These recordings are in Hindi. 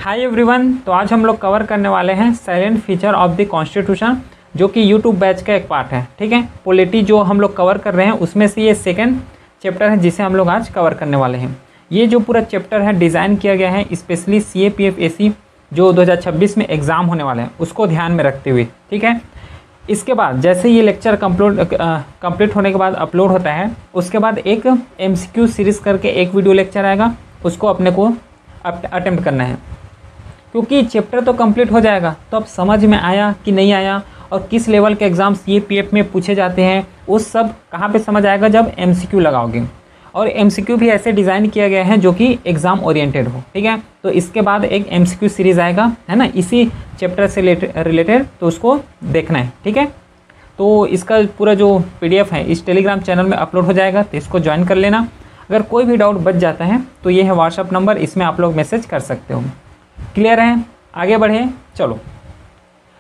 Hi everyone. तो आज हम लोग कवर करने वाले हैं silent feature of the constitution, जो कि यूट्यूब बैच का एक पार्ट है। ठीक है, पॉलिटी जो हम लोग कवर कर रहे हैं उसमें से ये सेकंड चैप्टर है जिसे हम लोग आज कवर करने वाले हैं। ये जो पूरा चैप्टर है डिज़ाइन किया गया है स्पेशली CAPF AC जो 2026 में एग्ज़ाम होने वाले हैं उसको ध्यान में रखते हुए। ठीक है, इसके बाद जैसे ये लेक्चर कंप्लीट होने के बाद अपलोड होता है, उसके बाद एक MCQ सीरीज़ करके एक वीडियो लेक्चर आएगा, उसको अपने को अटेम्प्ट करना है। क्योंकि चैप्टर तो कंप्लीट हो जाएगा, तो अब समझ में आया कि नहीं आया और किस लेवल के एग्ज़ाम CAPF में पूछे जाते हैं वो सब कहाँ पे समझ आएगा जब MCQ लगाओगे। और MCQ भी ऐसे डिज़ाइन किया गया है जो कि एग्ज़ाम ओरिएंटेड हो। ठीक है, तो इसके बाद एक MCQ सीरीज़ आएगा, है ना, इसी चैप्टर से रिलेटेड, तो उसको देखना है। ठीक है, तो इसका पूरा जो PDF है इस टेलीग्राम चैनल में अपलोड हो जाएगा, तो इसको ज्वाइन कर लेना। अगर कोई भी डाउट बच जाता है तो ये है व्हाट्सअप नंबर, इसमें आप लोग मैसेज कर सकते हो। क्लियर है? आगे बढ़े, चलो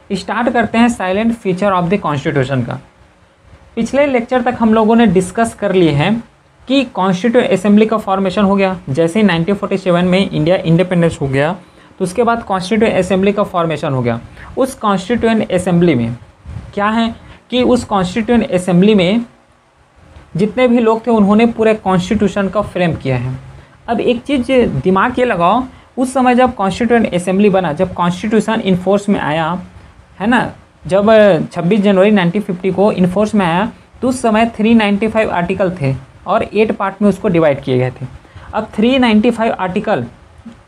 स्टार्ट करते हैं silent feature of the constitution का। पिछले लेक्चर तक हम लोगों ने डिस्कस कर लिए हैं कि कॉन्स्टिट्यूएंट असेंबली का फॉर्मेशन हो गया। जैसे 1947 में इंडिया इंडिपेंडेंस हो गया, तो उसके बाद कॉन्स्टिट्यूएंट असेंबली का फॉर्मेशन हो गया। उस कॉन्स्टिट्यूएंट असेंबली में क्या है कि उस कॉन्स्टिट्यूएंट असेंबली में जितने भी लोग थे उन्होंने पूरे कॉन्स्टिट्यूशन का फ्रेम किया है। अब एक चीज़ दिमाग ये लगाओ, उस समय जब कॉन्स्टिट्यूएंट असेंबली बना, जब कॉन्स्टिट्यूशन इन्फोर्स में आया, है ना, जब 26 जनवरी 1950 को इन्फोर्स में आया, तो उस समय 395 आर्टिकल थे और 8 पार्ट में उसको डिवाइड किए गए थे। अब 395 आर्टिकल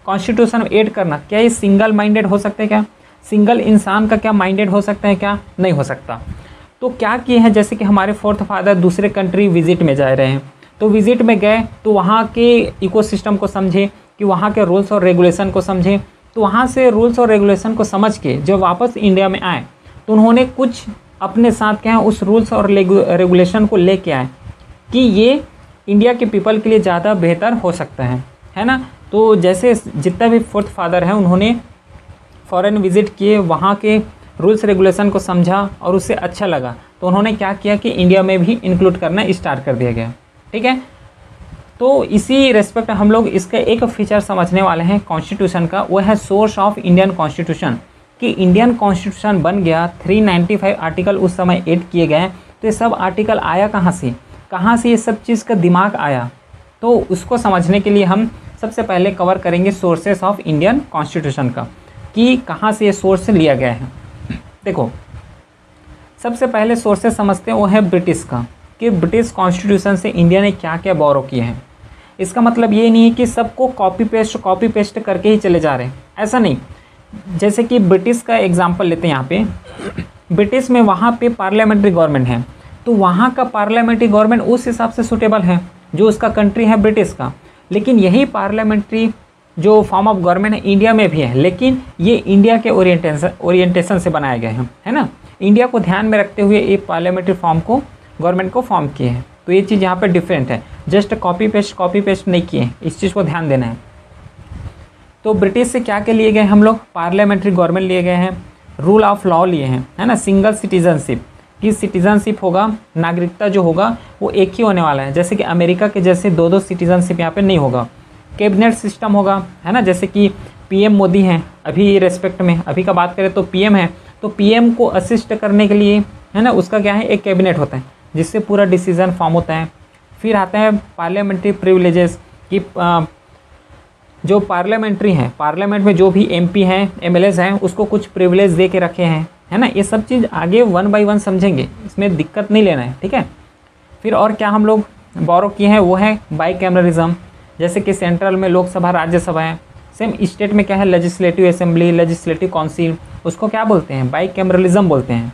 कॉन्स्टिट्यूशन में ऐड करना, क्या ये सिंगल माइंडेड हो सकते हैं? क्या सिंगल इंसान का क्या माइंडेड हो सकता है? क्या नहीं हो सकता। तो क्या किए हैं, जैसे कि हमारे फोर्थ फादर दूसरे कंट्री विजिट में जा रहे हैं, तो विजिट में गए तो वहाँ के इकोसिस्टम को समझे, कि वहाँ के रूल्स और रेगुलेशन को समझे। तो वहाँ से रूल्स और रेगुलेशन को समझ के जब वापस इंडिया में आए तो उन्होंने कुछ अपने साथ क्या है उस रूल्स और रेगुलेशन को लेके आए कि ये इंडिया के पीपल के लिए ज़्यादा बेहतर हो सकता है ना। तो जैसे जितना भी फोर्थ फादर हैं उन्होंने फॉरेन विजिट किए, वहाँ के रूल्स रेगुलेशन को समझा और उससे अच्छा लगा, तो उन्होंने क्या किया कि इंडिया में भी इंक्लूड करना स्टार्ट कर दिया गया। ठीक है, तो इसी रेस्पेक्ट हम लोग इसका एक फीचर समझने वाले हैं कॉन्स्टिट्यूशन का, वो है सोर्स ऑफ इंडियन कॉन्स्टिट्यूशन। कि इंडियन कॉन्स्टिट्यूशन बन गया, 395 आर्टिकल उस समय ऐड किए गए, तो ये सब आर्टिकल आया कहाँ से ये सब चीज़ का दिमाग आया, तो उसको समझने के लिए हम सबसे पहले कवर करेंगे सोर्सेस ऑफ इंडियन कॉन्स्टिट्यूशन का, कि कहाँ से ये सोर्स लिया गया है। देखो, सबसे पहले सोर्सेस समझते हैं, वो है ब्रिटिश का, कि ब्रिटिश कॉन्स्टिट्यूशन से इंडिया ने क्या क्या बोरो किए हैं। इसका मतलब ये नहीं है कि सबको कॉपी पेस्ट करके ही चले जा रहे हैं, ऐसा नहीं। जैसे कि ब्रिटिश का एग्जांपल लेते हैं, यहाँ पे ब्रिटिश में वहाँ पे पार्लियामेंट्री गवर्नमेंट है, तो वहाँ का पार्लियामेंट्री गवर्नमेंट उस हिसाब से सूटेबल है जो उसका कंट्री है ब्रिटिश का। लेकिन यही पार्लियामेंट्री जो फॉर्म ऑफ गवर्नमेंट है इंडिया में भी है, लेकिन ये इंडिया के ओरिएंटेशन से बनाया गया है ना। इंडिया को ध्यान में रखते हुए ये पार्लियामेंट्री फॉर्म को गवर्नमेंट को फॉर्म किए हैं। तो ये चीज़ यहाँ पे डिफरेंट है, जस्ट कॉपी पेस्ट नहीं किए, इस चीज़ को ध्यान देना है। तो ब्रिटिश से क्या क्या लिए गए हम लोग? पार्लियामेंट्री गवर्नमेंट लिए गए हैं, रूल ऑफ लॉ लिए हैं, है ना, सिंगल सिटीजनशिप, कि सिटीजनशिप होगा, नागरिकता जो होगा वो एक ही होने वाला है। जैसे कि अमेरिका के जैसे दो सिटीजनशिप यहाँ पे नहीं होगा। कैबिनेट सिस्टम होगा, है ना, जैसे कि PM मोदी हैं अभी रेस्पेक्ट में, अभी का बात करें तो PM है, तो PM को असिस्ट करने के लिए, है ना, उसका क्या है एक कैबिनेट होता है जिससे पूरा डिसीजन फॉर्म होता है। फिर आता है पार्लियामेंट्री प्रिविलेजेस, कि जो पार्लियामेंट्री हैं, पार्लियामेंट में जो भी MP हैं, MLAs हैं, उसको कुछ प्रिविलेज दे के रखे हैं, है ना। ये सब चीज़ आगे 1 बाय 1 समझेंगे, इसमें दिक्कत नहीं लेना है। ठीक है, फिर और क्या हम लोग बोरो किए हैं, वो है बाईकैमरलिज्म। जैसे कि सेंट्रल में लोकसभा राज्यसभा है, सेम स्टेट में क्या है लेजिस्लेटिव असेंबली, लेजिस्लेटिव काउंसिल, उसको क्या बोलते हैं? बाईकैमरलिज्म बोलते हैं।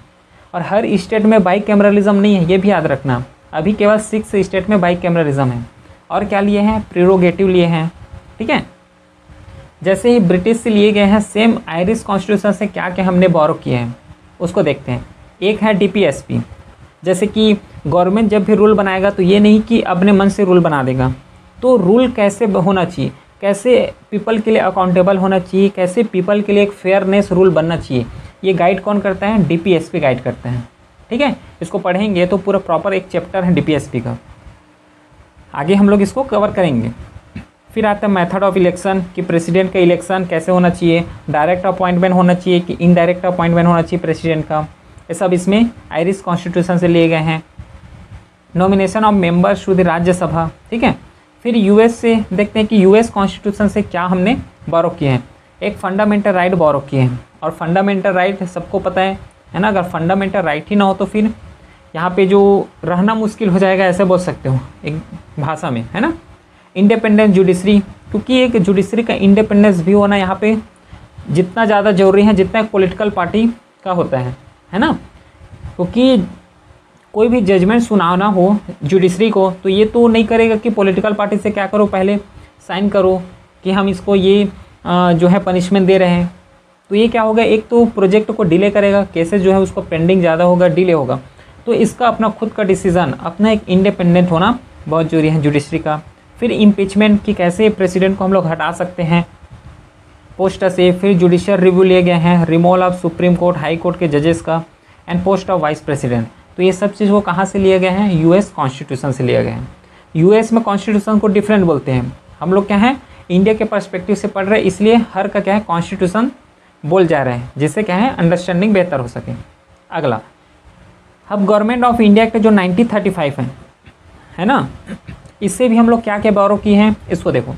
और हर स्टेट में बाईकैमरलिज्म नहीं है, ये भी याद रखना। अभी केवल 6 स्टेट में बाईकैमरलिज्म है। और क्या लिए हैं? प्रेरोगेटिव लिए हैं। ठीक है, जैसे ही ब्रिटिश से लिए गए हैं, सेम आयरिश कॉन्स्टिट्यूशन से क्या क्या हमने बोरो किए हैं उसको देखते हैं। एक है DPSP, जैसे कि गवर्नमेंट जब भी रूल बनाएगा तो ये नहीं कि अपने मन से रूल बना देगा, तो रूल कैसे होना चाहिए, कैसे पीपल के लिए अकाउंटेबल होना चाहिए, कैसे पीपल के लिए एक फेयरनेस रूल बनना चाहिए, ये गाइड कौन करता है? DPSP गाइड करते हैं। ठीक है, इसको पढ़ेंगे तो पूरा प्रॉपर एक चैप्टर है DPSP का, आगे हम लोग इसको कवर करेंगे। फिर आता है मेथड ऑफ इलेक्शन कि प्रेसिडेंट का इलेक्शन कैसे होना चाहिए, डायरेक्ट अपॉइंटमेंट होना चाहिए कि इनडायरेक्ट अपॉइंटमेंट होना चाहिए प्रेसिडेंट का, ये सब इसमें आयरिश कॉन्स्टिट्यूशन से लिए गए हैं। Nomination of members to the Rajya Sabha, ठीक है। फिर यूएस से देखते हैं कि यूएस कॉन्स्टिट्यूशन से क्या हमने बोरो किए हैं। एक फंडामेंटल राइट बोरो किए हैं, और फंडामेंटल राइट सबको पता है ना, अगर फंडामेंटल राइट ही ना हो तो फिर यहाँ पे जो रहना मुश्किल हो जाएगा, ऐसे बोल सकते हो एक भाषा में, है ना। इंडिपेंडेंट जुडिशरी, क्योंकि एक जुडिशरी का इंडिपेंडेंस भी होना यहाँ पे जितना ज़्यादा जरूरी है जितना एक पॉलिटिकल पार्टी का होता है ना। क्योंकि कोई भी जजमेंट सुनाना हो जुडिशरी को तो ये तो नहीं करेगा कि पॉलिटिकल पार्टी से क्या करो, पहले साइन करो कि हम इसको ये जो है पनिशमेंट दे रहे हैं। तो ये क्या होगा, एक तो प्रोजेक्ट को डिले करेगा, केसेस जो है उसको पेंडिंग ज़्यादा होगा, डिले होगा। तो इसका अपना खुद का डिसीजन, अपना एक इंडिपेंडेंट होना बहुत जरूरी है जुडिशरी का। फिर इम्पीचमेंट कि कैसे प्रेसिडेंट को हम लोग हटा सकते हैं पोस्ट से। फिर जुडिशियल रिव्यू लिए गए हैं, removal of supreme court high court के जजेस का, and post of vice president. तो ये सब चीज़ वो कहाँ से लिए गए हैं, यूएस कॉन्स्टिट्यूशन से लिए गए हैं। यूएस में कॉन्स्टिट्यूशन को डिफरेंट बोलते हैं, हम लोग क्या है इंडिया के पर्सपेक्टिव से पढ़ रहे हैं, इसलिए हर का क्या है कॉन्स्टिट्यूशन बोल जा रहे हैं, जिससे क्या है अंडरस्टैंडिंग बेहतर हो सके। अगला, अब गवर्नमेंट ऑफ इंडिया के जो 1935 है ना, इससे भी हम लोग क्या क्या बोरो किए हैं इसको देखो।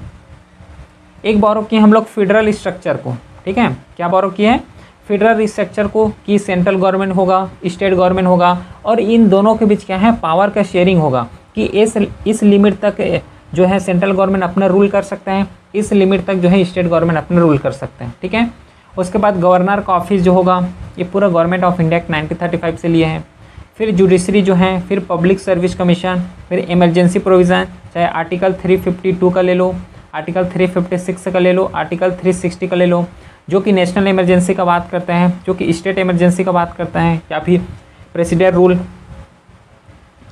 एक बोरो किए हम लोग फेडरल स्ट्रक्चर को, ठीक है। क्या बोरो किए हैं, फेडरल स्ट्रक्चर को, कि सेंट्रल गवर्नमेंट होगा, स्टेट गवर्नमेंट होगा, और इन दोनों के बीच क्या है पावर का शेयरिंग होगा कि इस लिमिट तक जो है सेंट्रल गवर्नमेंट अपना रूल कर सकते हैं, इस लिमिट तक जो है स्टेट गवर्नमेंट अपना रूल कर सकते हैं, ठीक है। उसके बाद गवर्नर का ऑफिस जो होगा ये पूरा गवर्नमेंट ऑफ इंडिया 1935 से लिए हैं। फिर जुडिशरी जो है, फिर पब्लिक सर्विस कमीशन, फिर इमरजेंसी प्रोविज़न, चाहे आर्टिकल 352 का ले लो, आर्टिकल 356 का ले लो, आर्टिकल 360 का ले लो, जो कि नेशनल इमरजेंसी का बात करते हैं, जो कि स्टेट इमरजेंसी का बात करते हैं, या फिर प्रेसिडेंट रूल,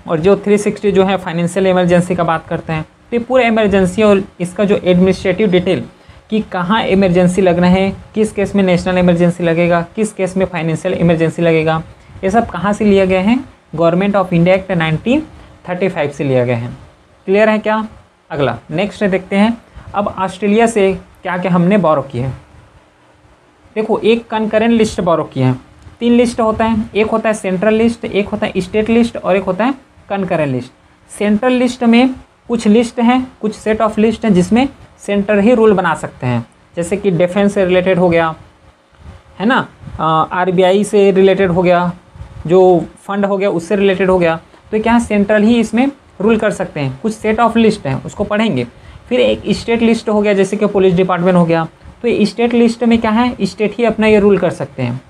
और जो 360 जो है फाइनेंशियल इमरजेंसी का बात करते हैं। तो ये पूरा इमरजेंसी और इसका जो एडमिनिस्ट्रेटिव डिटेल कि कहाँ इमरजेंसी लगना है, किस केस में नेशनल इमरजेंसी लगेगा, किस केस में फाइनेंशियल इमरजेंसी लगेगा, ये सब कहाँ से लिए गए हैं, गवर्नमेंट ऑफ इंडिया एक्ट 1935 से लिए गए हैं। क्लियर है क्या। अगला नेक्स्ट देखते हैं, अब ऑस्ट्रेलिया से क्या क्या हमने बोरो किए हैं। देखो, एक कंकरेंट लिस्ट बोरो किए हैं, 3 लिस्ट होता है, एक होता है सेंट्रल लिस्ट, एक होता है स्टेट लिस्ट, और एक होता है कंकरेंट लिस्ट। सेंट्रल लिस्ट में कुछ लिस्ट हैं, कुछ सेट ऑफ लिस्ट हैं जिसमें सेंटर ही रूल बना सकते हैं, जैसे कि डिफेंस से रिलेटेड हो गया, है ना, आरबीआई से रिलेटेड हो गया, जो फंड हो गया उससे रिलेटेड हो गया। तो क्या है सेंट्रल ही इसमें रूल कर सकते हैं। कुछ सेट ऑफ लिस्ट हैं उसको पढ़ेंगे। फिर एक स्टेट लिस्ट हो गया, जैसे कि पुलिस डिपार्टमेंट हो गया, तो ये स्टेट लिस्ट में क्या है स्टेट ही अपना ये रूल कर सकते हैं।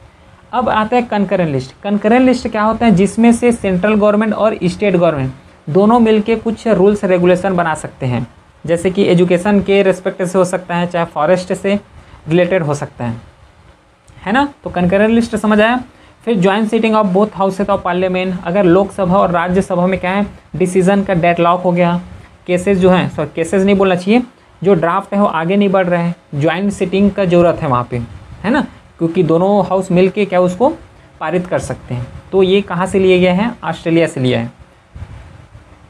अब आता है कंकरेंट लिस्ट। कंकरेंट लिस्ट क्या होता है, जिसमें से सेंट्रल गवर्नमेंट और स्टेट गवर्नमेंट दोनों मिलके कुछ रूल्स रेगुलेशन बना सकते हैं, जैसे कि एजुकेशन के रेस्पेक्ट से हो सकता है, चाहे फॉरेस्ट से रिलेटेड हो सकता है ना। तो कंकरेंट लिस्ट समझ आया। फिर joint sitting of both houses of parliament, अगर लोकसभा और राज्यसभा में क्या है डिसीजन का डेडलॉक हो गया, केसेस जो हैं, सॉरी केसेस नहीं बोलना चाहिए, जो ड्राफ्ट है वो आगे नहीं बढ़ रहे हैं, ज्वाइंट सीटिंग का ज़रूरत है वहाँ पे, है ना, क्योंकि दोनों हाउस मिल के क्या उसको पारित कर सकते हैं। तो ये कहाँ से लिए गए हैं, ऑस्ट्रेलिया से लिया है।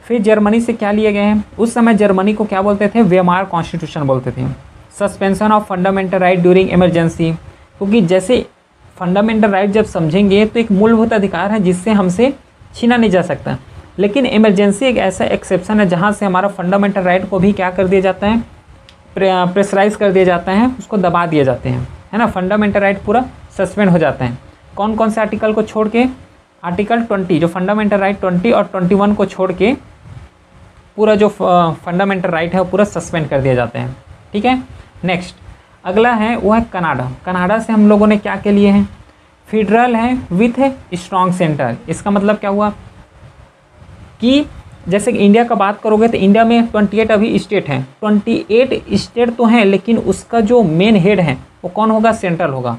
फिर जर्मनी से क्या लिए गए हैं, उस समय जर्मनी को क्या बोलते थे, वेमार कॉन्स्टिट्यूशन बोलते थे। Suspension of fundamental right during emergency, क्योंकि जैसे फंडामेंटल राइट जब समझेंगे तो एक मूलभूत अधिकार है जिससे हमसे छीना नहीं जा सकता, लेकिन इमरजेंसी एक ऐसा एक्सेप्शन है जहाँ से हमारा फंडामेंटल राइट को भी क्या कर दिया जाता है, प्रेशराइज कर दिया जाता है, उसको दबा दिए जाते हैं, है ना। फंडामेंटल राइट पूरा सस्पेंड हो जाता है। कौन कौन से आर्टिकल को छोड़ के, आर्टिकल 20 जो फंडामेंटल राइट 20 और 21 को छोड़ के पूरा जो फंडामेंटल राइट है वो पूरा सस्पेंड कर दिए जाते हैं, ठीक है। नेक्स्ट अगला है वो है कनाडा। कनाडा से हम लोगों ने क्या के लिए हैं, फेडरल है विथ स्ट्रॉन्ग सेंटर। इसका मतलब क्या हुआ कि जैसे कि इंडिया का बात करोगे तो इंडिया में 28 अभी स्टेट हैं, 28 स्टेट तो हैं, लेकिन उसका जो मेन हेड है वो कौन होगा, सेंट्रल होगा।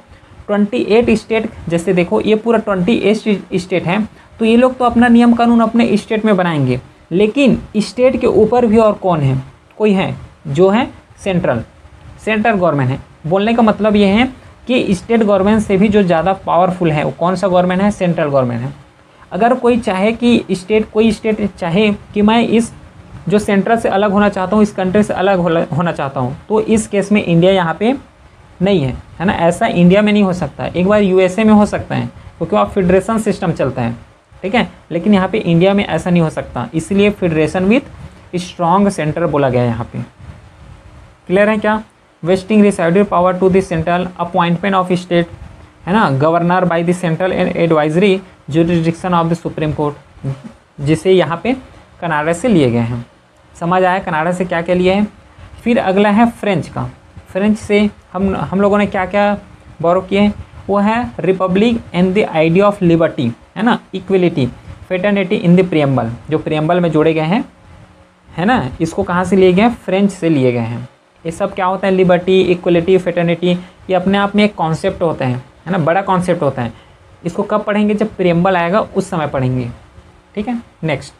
28 स्टेट, जैसे देखो ये पूरा 28 स्टेट हैं, तो ये लोग तो अपना नियम कानून अपने स्टेट में बनाएंगे, लेकिन स्टेट के ऊपर भी और कौन है, कोई है जो है सेंट्रल गवर्नमेंट है। बोलने का मतलब ये है कि स्टेट गवर्नमेंट से भी जो ज़्यादा पावरफुल है वो कौन सा गवर्नमेंट है, सेंट्रल गवर्नमेंट है। अगर कोई चाहे कि कोई स्टेट चाहे कि मैं इस जो सेंट्रल से अलग होना चाहता हूँ, इस कंट्री से अलग होना चाहता हूँ, तो इस केस में इंडिया यहाँ पे नहीं है ना। ऐसा इंडिया में नहीं हो सकता। एक बार यूएसए में हो सकता है क्योंकि वहाँ फेडरेशन सिस्टम चलता है, ठीक है, लेकिन यहाँ पे इंडिया में ऐसा नहीं हो सकता, इसलिए फेडरेशन विथ स्ट्रॉन्ग सेंटर बोला गया है यहाँ पे। क्लियर है क्या? Vesting residuary power to the central, appointment of state, है ना, governor by the central and advisory jurisdiction of the supreme court, जिसे यहाँ पे कनाडा से लिए गए हैं। समझ आया कनाडा से क्या क्या लिए हैं। फिर अगला है फ्रेंच का। फ्रेंच से हम लोगों ने क्या क्या बोरो किए हैं, वो है Republic and the idea of liberty, है ना, equality, fraternity in the preamble, जो प्रियम्बल में जोड़े गए हैं, है ना, इसको कहाँ से लिए गए हैं? फ्रेंच से लिए गए हैं। ये सब क्या होता है? लिबर्टी, इक्वलिटी, फेटर्निटी, ये अपने आप में एक कॉन्सेप्ट होते हैं, है ना, बड़ा कॉन्सेप्ट होता है। इसको कब पढ़ेंगे? जब प्रियम्बल आएगा उस समय पढ़ेंगे, ठीक है। नेक्स्ट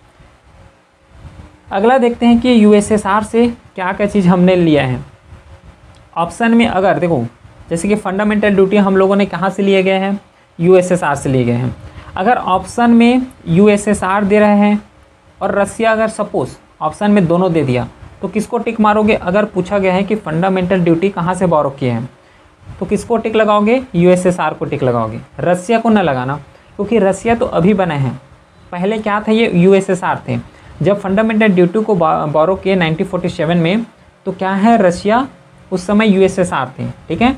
अगला देखते हैं कि यूएसएसआर से क्या क्या चीज़ हमने लिया है। ऑप्शन में अगर देखो, जैसे कि फंडामेंटल ड्यूटी हम लोगों ने कहाँ से लिए गए हैं? यूएसएसआर से लिए गए हैं। अगर ऑप्शन में यूएसएसआर दे रहे हैं और रसिया अगर सपोज ऑप्शन में दोनों दे दिया तो किसको टिक मारोगे? अगर पूछा गया है कि फंडामेंटल ड्यूटी कहाँ से बोरो किए हैं तो किसको टिक लगाओगे? यूएसएसआर को टिक लगाओगे, रसिया को न लगाना, क्योंकि रसिया तो अभी बने हैं, पहले क्या था? ये यूएसएसआर थे। जब फंडामेंटल ड्यूटी को बोरो किए 1947 में, तो क्या है? रसिया उस समय यूएसएसआर थे, ठीक है।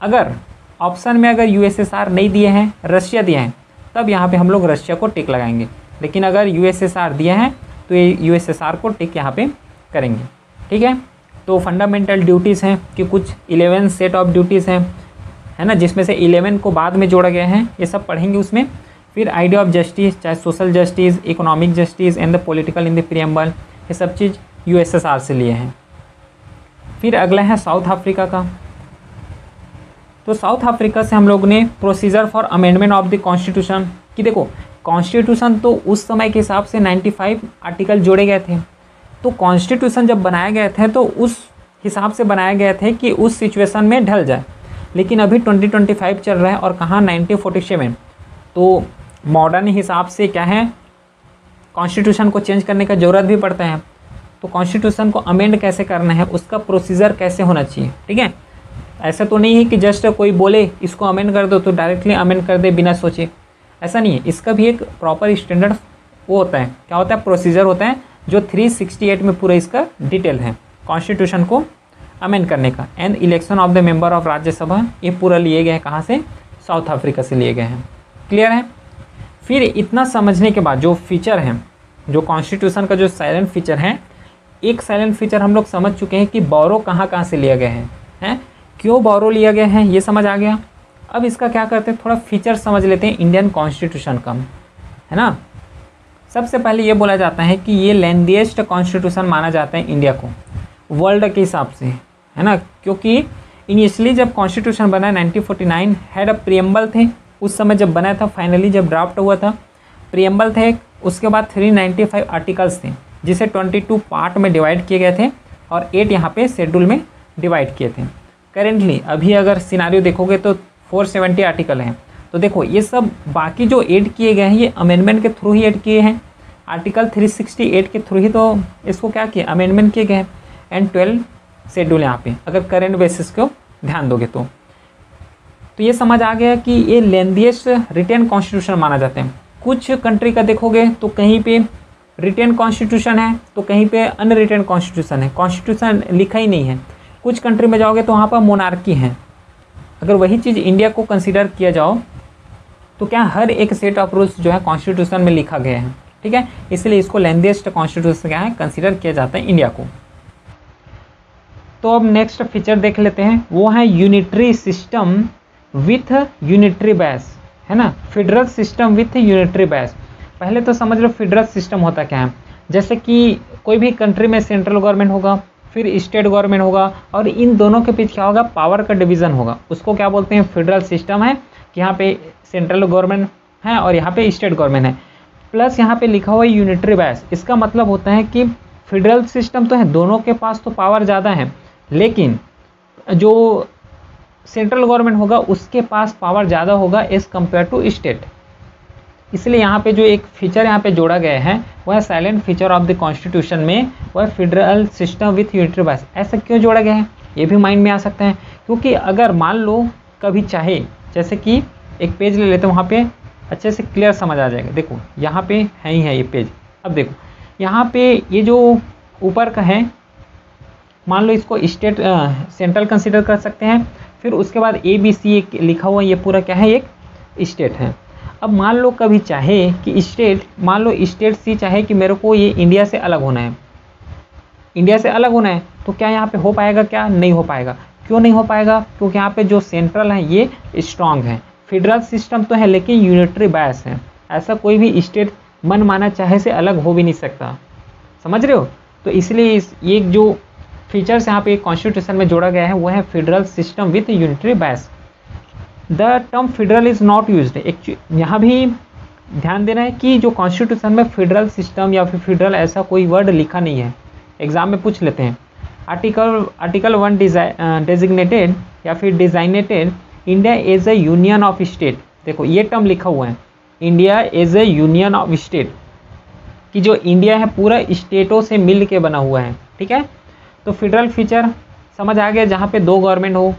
अगर ऑप्शन में अगर यूएसएसआर नहीं दिए हैं, रशिया दिए हैं, तब यहाँ पे हम लोग रशिया को टिक लगाएंगे, लेकिन अगर यूएसएसआर दिए हैं तो ये यूएसएसआर को टिक यहाँ पे करेंगे, ठीक है। तो फंडामेंटल ड्यूटीज़ हैं कि कुछ 11 सेट ऑफ ड्यूटीज़ हैं, है ना, जिसमें से 11 को बाद में जोड़ा गया है, ये सब पढ़ेंगे उसमें। फिर आइडिया ऑफ जस्टिस, चाहे social justice, economic justice and the political in the preamble, ये सब चीज़ यूएसएसआर से लिए हैं। फिर अगला है साउथ अफ्रीका का। तो साउथ अफ्रीका से हम लोग ने procedure for amendment of the constitution, कि देखो कॉन्स्टिट्यूशन तो उस समय के हिसाब से 95 आर्टिकल जोड़े गए थे। तो कॉन्स्टिट्यूशन जब बनाए गए थे तो उस हिसाब से बनाए गए थे कि उस सिचुएशन में ढल जाए, लेकिन अभी 2025 चल रहा है और कहाँ 1947, तो मॉडर्न हिसाब से क्या है, कॉन्स्टिट्यूशन को चेंज करने का ज़रूरत भी पड़ता है। तो कॉन्स्टिट्यूशन को अमेंड कैसे करना है, उसका प्रोसीजर कैसे होना चाहिए, ठीक है। ऐसा तो नहीं है कि जस्ट कोई बोले इसको अमेंड कर दो तो डायरेक्टली अमेंड कर दे बिना सोचे, ऐसा नहीं है। इसका भी एक प्रॉपर स्टैंडर्ड वो होता है, क्या होता है? प्रोसीजर होता है, जो 368 में पूरा इसका डिटेल है कॉन्स्टिट्यूशन को अमेंड करने का। And election of the member of Rajya Sabha, ये पूरा लिए गए हैं कहाँ से? साउथ अफ्रीका से लिए गए हैं। क्लियर है? फिर इतना समझने के बाद जो फीचर हैं, जो कॉन्स्टिट्यूशन का जो साइलेंट फीचर है, एक साइलेंट फीचर हम लोग समझ चुके हैं कि बोरो कहाँ से लिया गया है, क्यों बोरो लिया गया है, ये समझ आ गया। अब इसका क्या करते हैं, थोड़ा फीचर समझ लेते हैं इंडियन कॉन्स्टिट्यूशन का, है ना। सबसे पहले ये बोला जाता है कि ये लेंथीएस्ट कॉन्स्टिट्यूशन माना जाता है इंडिया को वर्ल्ड के हिसाब से, है ना, क्योंकि इनिशियली जब कॉन्स्टिट्यूशन बना 1949 हेड ऑफ प्रियम्बल थे, उस समय जब बना था, फाइनली जब ड्राफ्ट हुआ था प्रियम्बल थे, उसके बाद 395 आर्टिकल्स थे जिसे 22 पार्ट में डिवाइड किए गए थे और 8 यहाँ पे शेड्यूल में डिवाइड किए थे। करेंटली अभी अगर सिनारियो देखोगे तो 470 आर्टिकल हैं। तो देखो ये सब बाकी जो ऐड किए गए हैं ये अमेंडमेंट के थ्रू ही ऐड किए हैं, आर्टिकल 368 के थ्रू ही तो इसको क्या किया, अमेंडमेंट किए गए हैं। एंड 12 शेड्यूल यहाँ पे अगर करेंट बेसिस को ध्यान दोगे तो ये समझ आ गया कि ये लेंथीएस्ट रिटेन कॉन्स्टिट्यूशन माना जाता है। कुछ कंट्री का देखोगे तो कहीं पे रिटेन कॉन्स्टिट्यूशन है तो कहीं पे अनरिटेन कॉन्स्टिट्यूशन है, कॉन्स्टिट्यूशन लिखा ही नहीं है। कुछ कंट्री में जाओगे तो वहाँ पर मोनार्की है। अगर वही चीज़ इंडिया को कंसीडर किया जाओ तो क्या हर एक सेट ऑफ रूल्स जो है कॉन्स्टिट्यूशन में लिखा गया है, ठीक है, इसलिए इसको लेंथीएस्ट कॉन्स्टिट्यूशन क्या है कंसीडर किया जाता है इंडिया को। तो अब नेक्स्ट फीचर देख लेते हैं, वो है unitary system with unitary base, है ना, federal system with unitary base. पहले तो समझ लो फेडरल सिस्टम होता क्या है, जैसे कि कोई भी कंट्री में सेंट्रल गवर्नमेंट होगा, फिर स्टेट गवर्नमेंट होगा और इन दोनों के बीच क्या होगा, पावर का डिवीज़न होगा, उसको क्या बोलते हैं, फेडरल सिस्टम है कि यहाँ पे सेंट्रल गवर्नमेंट है और यहाँ पे स्टेट गवर्नमेंट है, प्लस यहाँ पे लिखा हुआ है यूनिटरी बेस। इसका मतलब होता है कि फेडरल सिस्टम तो है, दोनों के पास तो पावर ज़्यादा है, लेकिन जो सेंट्रल गवर्नमेंट होगा उसके पास पावर ज़्यादा होगा एज़ कम्पेयर टू स्टेट। इसलिए यहाँ पे जो एक फीचर यहाँ पे जोड़ा गया है वह है silent feature of the constitution में वह फेडरल सिस्टम विथ यूनिटरी बायस। ऐसा क्यों जोड़ा गया है ये भी माइंड में आ सकता है, क्योंकि अगर मान लो कभी चाहे, जैसे कि एक पेज ले लेते हैं, वहाँ पे अच्छे से क्लियर समझ आ जाएगा। देखो यहाँ पे है ही है ये पेज। अब देखो यहाँ पे ये जो ऊपर का है, मान लो इसको स्टेट सेंट्रल कंसीडर कर सकते हैं, फिर उसके बाद ABC लिखा हुआ ये पूरा क्या है, एक स्टेट है। अब मान लो कभी चाहे कि स्टेट, मान लो स्टेट C चाहे कि मेरे को ये इंडिया से अलग होना है, इंडिया से अलग होना है, तो क्या यहाँ पे हो पाएगा? क्या नहीं हो पाएगा। क्यों नहीं हो पाएगा? क्योंकि यहाँ पे जो सेंट्रल है ये स्ट्रांग है, फेडरल सिस्टम तो है लेकिन यूनिटरी बायस है। ऐसा कोई भी स्टेट मन माना चाहे से अलग हो भी नहीं सकता, समझ रहे हो? तो इसलिए ये जो फीचर्स यहाँ पे कॉन्स्टिट्यूशन में जोड़ा गया है वो है federal system with unitary bias. The term federal is not used. यहाँ भी ध्यान देना है कि जो कॉन्स्टिट्यूशन में फेडरल सिस्टम या फिर फेडरल ऐसा कोई वर्ड लिखा नहीं है। एग्जाम में पूछ लेते हैं, आर्टिकल 1 डेजिग्नेटेड या फिर designated India as a union of state. देखो ये टर्म लिखा हुआ है, India as a union of state, कि जो इंडिया है पूरा स्टेटों से मिल के बना हुआ है, ठीक है। तो फेडरल फीचर समझ आ गया, जहाँ पे दो गवर्नमेंट हो,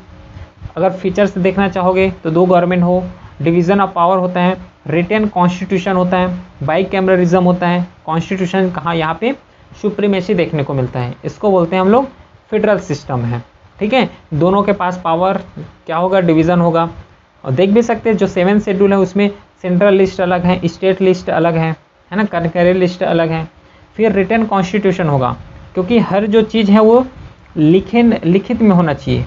अगर फीचर्स देखना चाहोगे तो दो गवर्नमेंट हो, डिवीज़न ऑफ पावर होता है, रिटेन कॉन्स्टिट्यूशन होता है, बाई कैमरलिज्म होता है। कॉन्स्टिट्यूशन कहाँ, यहाँ पे सुप्रीमेसी देखने को मिलता है, इसको बोलते हैं हम लोग फेडरल सिस्टम है, ठीक है। दोनों के पास पावर क्या होगा, डिवीज़न होगा। और देख भी सकते हैं जो 7 शेड्यूल है उसमें सेंट्रल लिस्ट अलग है, स्टेट लिस्ट अलग है ना, कंकरेंट लिस्ट अलग है। फिर रिटेन कॉन्स्टिट्यूशन होगा, क्योंकि हर जो चीज़ है वो लिखित में होना चाहिए,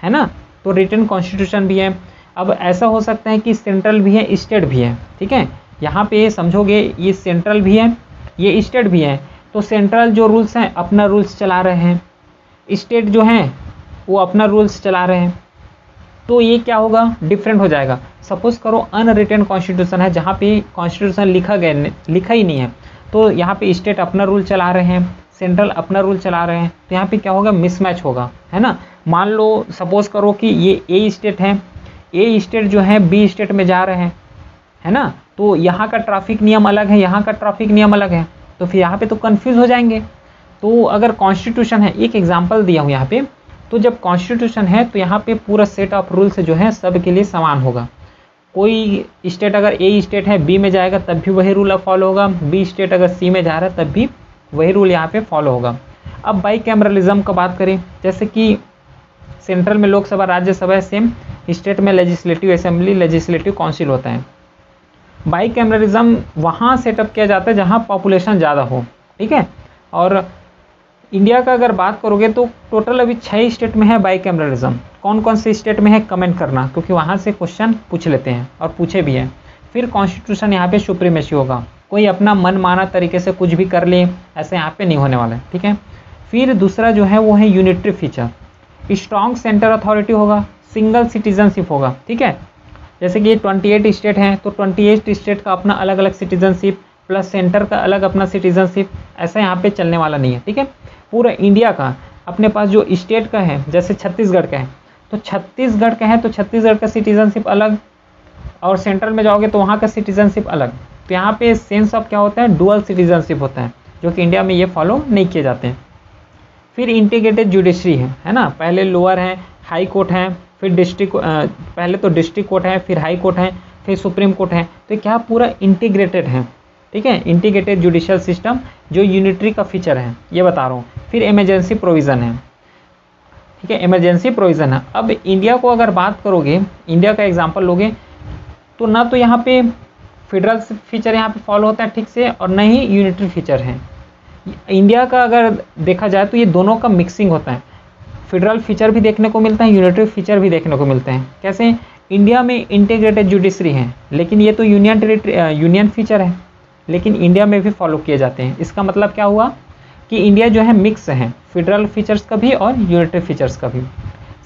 है ना। तो रिटेन कॉन्स्टिट्यूशन भी है। अब ऐसा हो सकता है कि सेंट्रल भी है, स्टेट भी है, ठीक है। यहाँ पे समझोगे ये सेंट्रल भी है, ये स्टेट भी है। तो सेंट्रल जो रूल्स हैं अपना रूल्स चला रहे हैं, स्टेट जो हैं वो अपना रूल्स चला रहे हैं, तो ये क्या होगा, डिफरेंट हो जाएगा। सपोज करो अनरिटेन कॉन्स्टिट्यूशन है, जहाँ पे कॉन्स्टिट्यूशन लिखा ही नहीं है, तो यहाँ पे स्टेट अपना रूल चला रहे हैं, सेंट्रल अपना रूल चला रहे हैं, तो यहाँ पे क्या होगा, मिसमैच होगा, है ना। मान लो सपोज करो कि ये ए स्टेट है, ए स्टेट जो है बी स्टेट में जा रहे हैं, है ना, तो यहाँ का ट्रैफिक नियम अलग है, यहाँ का ट्रैफिक नियम अलग है, तो फिर यहाँ पे तो कंफ्यूज हो जाएंगे। तो अगर कॉन्स्टिट्यूशन है, एक एग्जांपल दिया हूँ यहाँ पे, तो जब कॉन्स्टिट्यूशन है तो यहाँ पे पूरा सेट ऑफ रूल्स जो है सब के लिए समान होगा। कोई स्टेट अगर ए स्टेट है बी में जाएगा तब भी वही रूल फॉलो होगा, बी स्टेट अगर सी में जा रहा है तब भी वही रूल यहाँ पे फॉलो होगा। अब बाई कैमरलिज्म का बात करें, जैसे कि सेंट्रल में लोकसभा राज्यसभा है, सेम स्टेट में लेजिस्लेटिव असेंबली लेजिस्लेटिव काउंसिल होता है। बाई कैमरलिज्म वहाँ सेटअप किया जाता है जहाँ पॉपुलेशन ज़्यादा हो, ठीक है। और इंडिया का अगर बात करोगे तो टोटल अभी 6 स्टेट में है बाई कैमरलिज्म। कौन कौन से स्टेट में है कमेंट करना, क्योंकि वहाँ से क्वेश्चन पूछ लेते हैं और पूछे भी हैं। फिर कॉन्स्टिट्यूशन यहाँ पे सुप्रीमेसी होगा, कोई अपना मन माना तरीके से कुछ भी कर ले, ऐसे यहाँ पे नहीं होने वाला है, ठीक है। फिर दूसरा जो है वो है unitary feature, strong centre authority होगा, सिंगल सिटीजनशिप होगा, ठीक है। जैसे कि 28 स्टेट हैं तो 28 स्टेट का अपना अलग अलग सिटीजनशिप प्लस सेंटर का अलग अपना सिटीजनशिप, ऐसा यहाँ पे चलने वाला नहीं है, ठीक है। पूरा इंडिया का अपने पास जो स्टेट का है, जैसे छत्तीसगढ़ का है तो छत्तीसगढ़ का है तो छत्तीसगढ़ का सिटीजनशिप अलग, और सेंट्रल में जाओगे तो वहाँ का सिटीजनशिप अलग। तो यहाँ पे सेंस ऑफ क्या होता है, डुअल सिटीजनशिप होता है, जो कि इंडिया में ये फॉलो नहीं किए जाते हैं। फिर इंटीग्रेटेड जुडिशरी है ना, पहले लोअर है, हाई कोर्ट है, फिर डिस्ट्रिक्ट, पहले तो डिस्ट्रिक्ट कोर्ट है, फिर हाई कोर्ट है, फिर सुप्रीम कोर्ट है। तो क्या पूरा इंटीग्रेटेड है, ठीक है। इंटीग्रेटेड जुडिशियल सिस्टम जो यूनिटरी का फीचर है ये बता रहा हूँ। फिर इमरजेंसी प्रोविज़न है, ठीक है, इमरजेंसी प्रोविज़न है। अब इंडिया को अगर बात करोगे, इंडिया का एग्जांपल लोगे तो ना तो यहाँ पे फेडरल फीचर यहाँ पे फॉलो होता है ठीक से, और न ही यूनिटरी फीचर है। इंडिया का अगर देखा जाए तो ये दोनों का मिक्सिंग होता है, फेडरल फीचर भी देखने को मिलता है, यूनिटरी फीचर भी देखने को मिलते हैं। कैसे, इंडिया में इंटीग्रेटेड जुडिशरी है, लेकिन ये तो यूनियन फीचर है, लेकिन इंडिया में भी फॉलो किए जाते हैं। इसका मतलब क्या हुआ कि इंडिया जो है मिक्स है, फेडरल फीचर्स का भी और यूनिटरी फीचर्स का भी।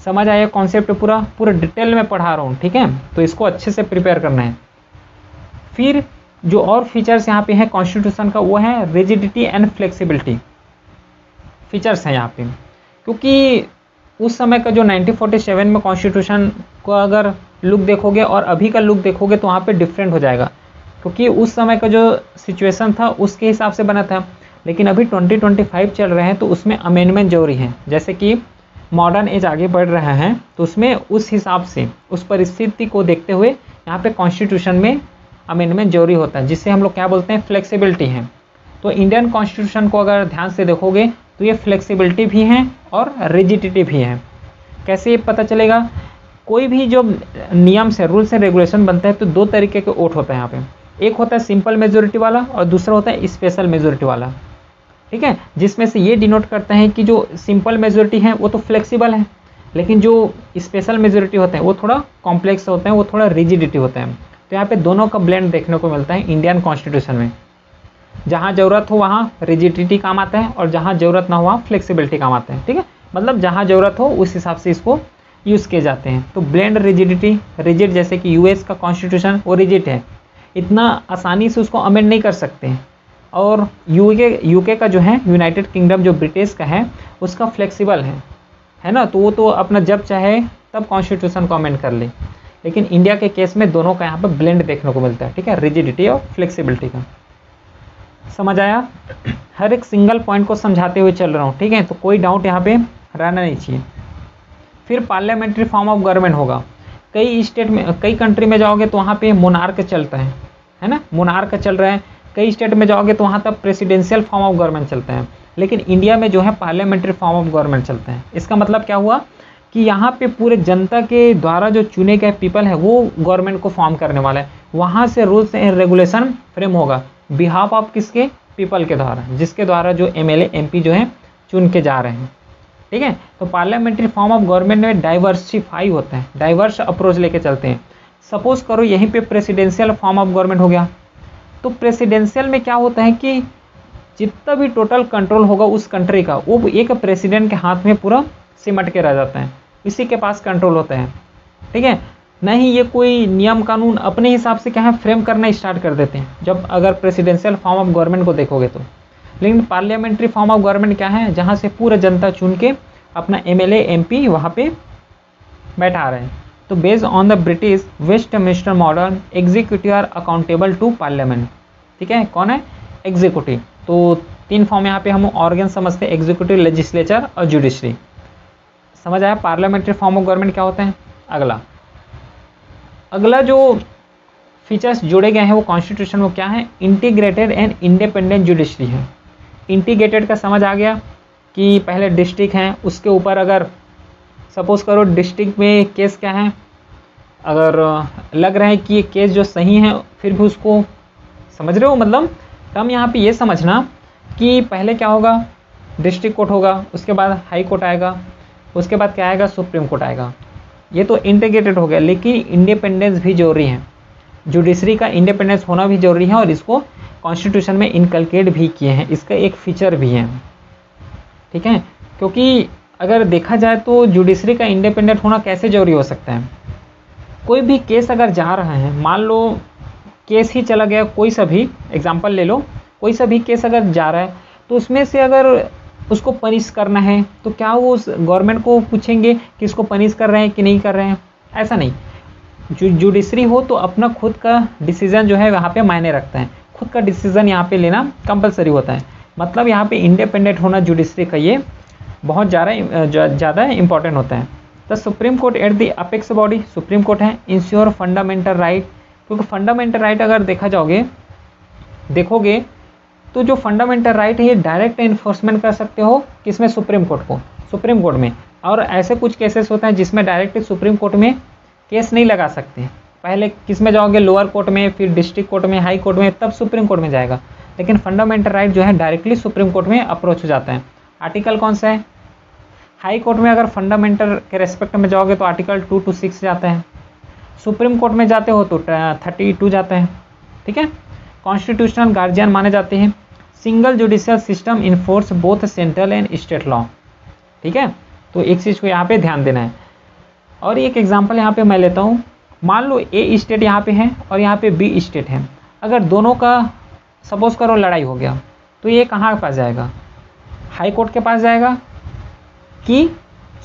समझ आया कॉन्सेप्ट, पूरा डिटेल में पढ़ा रहा हूँ, ठीक है, तो इसको अच्छे से प्रिपेयर करना है। फिर जो और फीचर्स यहाँ पे हैं कॉन्स्टिट्यूशन का, वो है रिजिडिटी एंड फ्लेक्सिबिलिटी फीचर्स हैं यहाँ पे। क्योंकि उस समय का जो 1947 में कॉन्स्टिट्यूशन को अगर लुक देखोगे और अभी का लुक देखोगे तो वहाँ पे डिफरेंट हो जाएगा। क्योंकि उस समय का जो सिचुएशन था उसके हिसाब से बना था। लेकिन अभी 2025 चल रहे हैं तो उसमें अमेंडमेंट जरूरी है। जैसे कि मॉडर्न एज आगे बढ़ रहा है तो उसमें उस हिसाब से उस परिस्थिति को देखते हुए यहाँ पे कॉन्स्टिट्यूशन में अमेंडमेंट जरूरी होता है, जिससे हम लोग क्या बोलते हैं, फ्लेक्सिबिलिटी है। तो इंडियन कॉन्स्टिट्यूशन को अगर ध्यान से देखोगे तो ये फ्लेक्सिबिलिटी भी है और रिजिडिटी भी है। कैसे ये पता चलेगा, कोई भी जो नियम से रूल्स एंड रेगुलेशन बनता है तो दो तरीके के वोट होता है यहाँ पे। एक होता है सिंपल मेजोरिटी वाला और दूसरा होता है स्पेशल मेजोरिटी वाला, ठीक है। जिसमें से ये डिनोट करता है कि जो सिंपल मेजोरिटी है वो तो फ्लेक्सिबल है, लेकिन जो स्पेशल मेजोरिटी होते हैं वो थोड़ा कॉम्प्लेक्स होते हैं, वो थोड़ा रिजिडिटी होते हैं। तो यहाँ पे दोनों का ब्लेंड देखने को मिलता है इंडियन कॉन्स्टिट्यूशन में। जहाँ ज़रूरत हो वहाँ रिजिडिटी काम आता है और जहाँ ज़रूरत ना हो वहाँ फ्लेक्सिबिलिटी काम आता है, ठीक है। मतलब जहाँ ज़रूरत हो उस हिसाब से इसको यूज़ किए जाते हैं। तो ब्लेंड रिजिडिटी, रिजिड जैसे कि यूएस का कॉन्स्टिट्यूशन वो रिजिड है, इतना आसानी से उसको अमेंड नहीं कर सकते हैं। और यूके का जो है, यूनाइटेड किंगडम जो ब्रिटिश का है, उसका फ्लेक्सिबल है ना। तो वो तो अपना जब चाहे तब कॉन्स्टिट्यूशन को अमेंड कर ले। लेकिन इंडिया के केस में दोनों का यहाँ पर ब्लेंड देखने को मिलता है, ठीक है, रिजिडिटी और फ्लेक्सिबिलिटी का। समझ आया? हर एक सिंगल पॉइंट को समझाते हुए चल रहा हूँ, ठीक है। तो कोई डाउट यहाँ पे रहना नहीं चाहिए। फिर पार्लियामेंट्री फॉर्म ऑफ गवर्नमेंट होगा। कई स्टेट में, कई कंट्री में जाओगे तो वहाँ पे मोनार्क चलता है ना, मोनार्क चल रहा है। कई स्टेट में जाओगे तो वहाँ तक प्रेसिडेंशियल फॉर्म ऑफ गवर्नमेंट चलता है। लेकिन इंडिया में जो है पार्लियामेंट्री फॉर्म ऑफ गवर्नमेंट चलता है। इसका मतलब क्या हुआ कि यहाँ पे पूरे जनता के द्वारा जो चुने गए पीपल है वो गवर्नमेंट को फॉर्म करने वाला है। वहाँ से रूल्स एंड रेगुलेशन फ्रेम होगा बिहाफ ऑफ किसके, पीपल के द्वारा, जिसके द्वारा जो एमएलए एमपी जो है चुन के जा रहे हैं, ठीक है। तो पार्लियामेंट्री फॉर्म ऑफ गवर्नमेंट में डाइवर्सिफाई होता है, डाइवर्स अप्रोच लेके चलते हैं। सपोज करो यहीं पे प्रेसिडेंशियल फॉर्म ऑफ गवर्नमेंट हो गया, तो प्रेसिडेंशियल में क्या होता है कि जितना भी टोटल कंट्रोल होगा उस कंट्री का वो एक प्रेसिडेंट के हाथ में पूरा सिमट के रह जाता है, इसी के पास कंट्रोल होता है, ठीक है। नहीं ये कोई नियम कानून अपने हिसाब से क्या है फ्रेम करना स्टार्ट कर देते हैं जब अगर प्रेसिडेंशियल फॉर्म ऑफ गवर्नमेंट को देखोगे तो। लेकिन पार्लियामेंट्री फॉर्म ऑफ गवर्नमेंट क्या है, जहाँ से पूरा जनता चुन के अपना एमएलए एमपी वहाँ पे बैठा रहे हैं। तो based on the British Westminster model, executive are accountable to parliament, ठीक है। कौन है, एग्जीक्यूटिव। तो तीन फॉर्म यहाँ पे हम ऑर्गन समझते हैं, एग्जीक्यूटिव, लेजिस्लेचर और जुडिशरी। समझ आया पार्लियामेंट्री फॉर्म ऑफ गवर्नमेंट क्या होते हैं। अगला जो फीचर्स जोड़े गए हैं वो कॉन्स्टिट्यूशन में क्या है, इंटीग्रेटेड एंड इंडिपेंडेंट जुडिशरी है। इंटीग्रेटेड का समझ आ गया कि पहले डिस्ट्रिक्ट हैं, उसके ऊपर अगर सपोज करो डिस्ट्रिक्ट में केस क्या है, अगर लग रहा है कि ये केस जो सही है फिर भी उसको, समझ रहे हो, मतलब हम यहाँ पे ये समझना कि पहले क्या होगा, डिस्ट्रिक्ट कोर्ट होगा, उसके बाद हाई कोर्ट आएगा, उसके बाद क्या आएगा, सुप्रीम कोर्ट आएगा। ये तो इंटीग्रेटेड हो गया, लेकिन इंडिपेंडेंस भी जरूरी है, जुडिशरी का इंडिपेंडेंस होना भी जरूरी है और इसको कॉन्स्टिट्यूशन में इनकलकेट भी किए हैं, इसका एक फीचर भी है, ठीक है। क्योंकि अगर देखा जाए तो जुडिशरी का इंडिपेंडेंट होना कैसे जरूरी हो सकता है। कोई भी केस अगर जा रहा है, मान लो केस ही चला गया, कोई सा भी एग्जाम्पल ले लो, कोई सा भी केस अगर जा रहा है तो उसमें से अगर उसको पनिश करना है तो क्या वो उस गवर्नमेंट को पूछेंगे कि इसको पनिश कर रहे हैं कि नहीं कर रहे हैं, ऐसा नहीं। जुडिशरी हो तो अपना खुद का डिसीजन जो है वहाँ पे मायने रखता है, खुद का डिसीजन यहाँ पे लेना कंपलसरी होता है। मतलब यहाँ पे इंडिपेंडेंट होना जुडिशरी का ये बहुत ज़्यादा इंपॉर्टेंट होता है। The supreme court at the apex body, supreme court है, इंश्योर फंडामेंटल राइट, क्योंकि फंडामेंटल राइट अगर देखोगे तो जो फंडामेंटल राइट है ये डायरेक्ट इन्फोर्समेंट कर सकते हो किसमें, सुप्रीम कोर्ट में। और ऐसे कुछ केसेस होते हैं जिसमें डायरेक्ट सुप्रीम कोर्ट में केस नहीं लगा सकते, पहले किस में जाओगे, लोअर कोर्ट में, फिर डिस्ट्रिक्ट कोर्ट में, हाई कोर्ट में, तब सुप्रीम कोर्ट में जाएगा। लेकिन फंडामेंटल राइट जो है डायरेक्टली सुप्रीम कोर्ट में अप्रोच हो जाता है। आर्टिकल कौन सा है, हाई कोर्ट में अगर फंडामेंटल के रेस्पेक्ट में जाओगे तो आर्टिकल 2 to 6 जाता है, सुप्रीम कोर्ट में जाते हो तो 32 जाता है, ठीक है। कॉन्स्टिट्यूशनल गार्जियन माने जाते हैं, single judicial system enforce both central and state law, ठीक है। तो एक चीज़ को यहाँ पे ध्यान देना है। और एक एग्जांपल यहाँ पे मैं लेता हूँ, मान लो ए स्टेट यहाँ पे है और यहाँ पे बी स्टेट है, अगर दोनों का सपोज करो लड़ाई हो गया तो ये कहाँ के पास जाएगा, हाई कोर्ट के पास जाएगा कि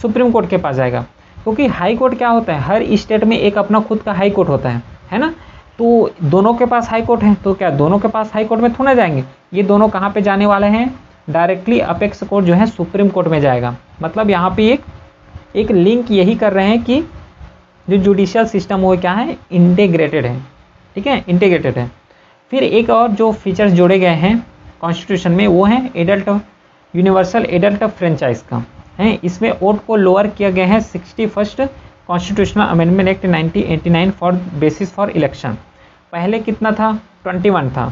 सुप्रीम कोर्ट के पास जाएगा। क्योंकि हाई कोर्ट क्या होता है, हर स्टेट में एक अपना खुद का हाई कोर्ट होता है ना। तो दोनों के पास हाई कोर्ट है, तो क्या दोनों के पास हाई कोर्ट में थोड़ा जाएंगे, ये दोनों कहाँ पे जाने वाले हैं, डायरेक्टली अपेक्स कोर्ट जो है सुप्रीम कोर्ट में जाएगा। मतलब यहाँ पे एक लिंक यही कर रहे हैं कि जो जुडिशियल सिस्टम वो क्या है, इंटीग्रेटेड है, ठीक है, इंटीग्रेटेड है। फिर एक और जो फीचर्स जोड़े गए हैं कॉन्स्टिट्यूशन में वो है एडल्ट यूनिवर्सल एडल्ट फ्रेंचाइज का है। इसमें वोट को लोअर किया गया है 61st constitutional amendment act 1989 for basis for election. पहले कितना था, 21 था।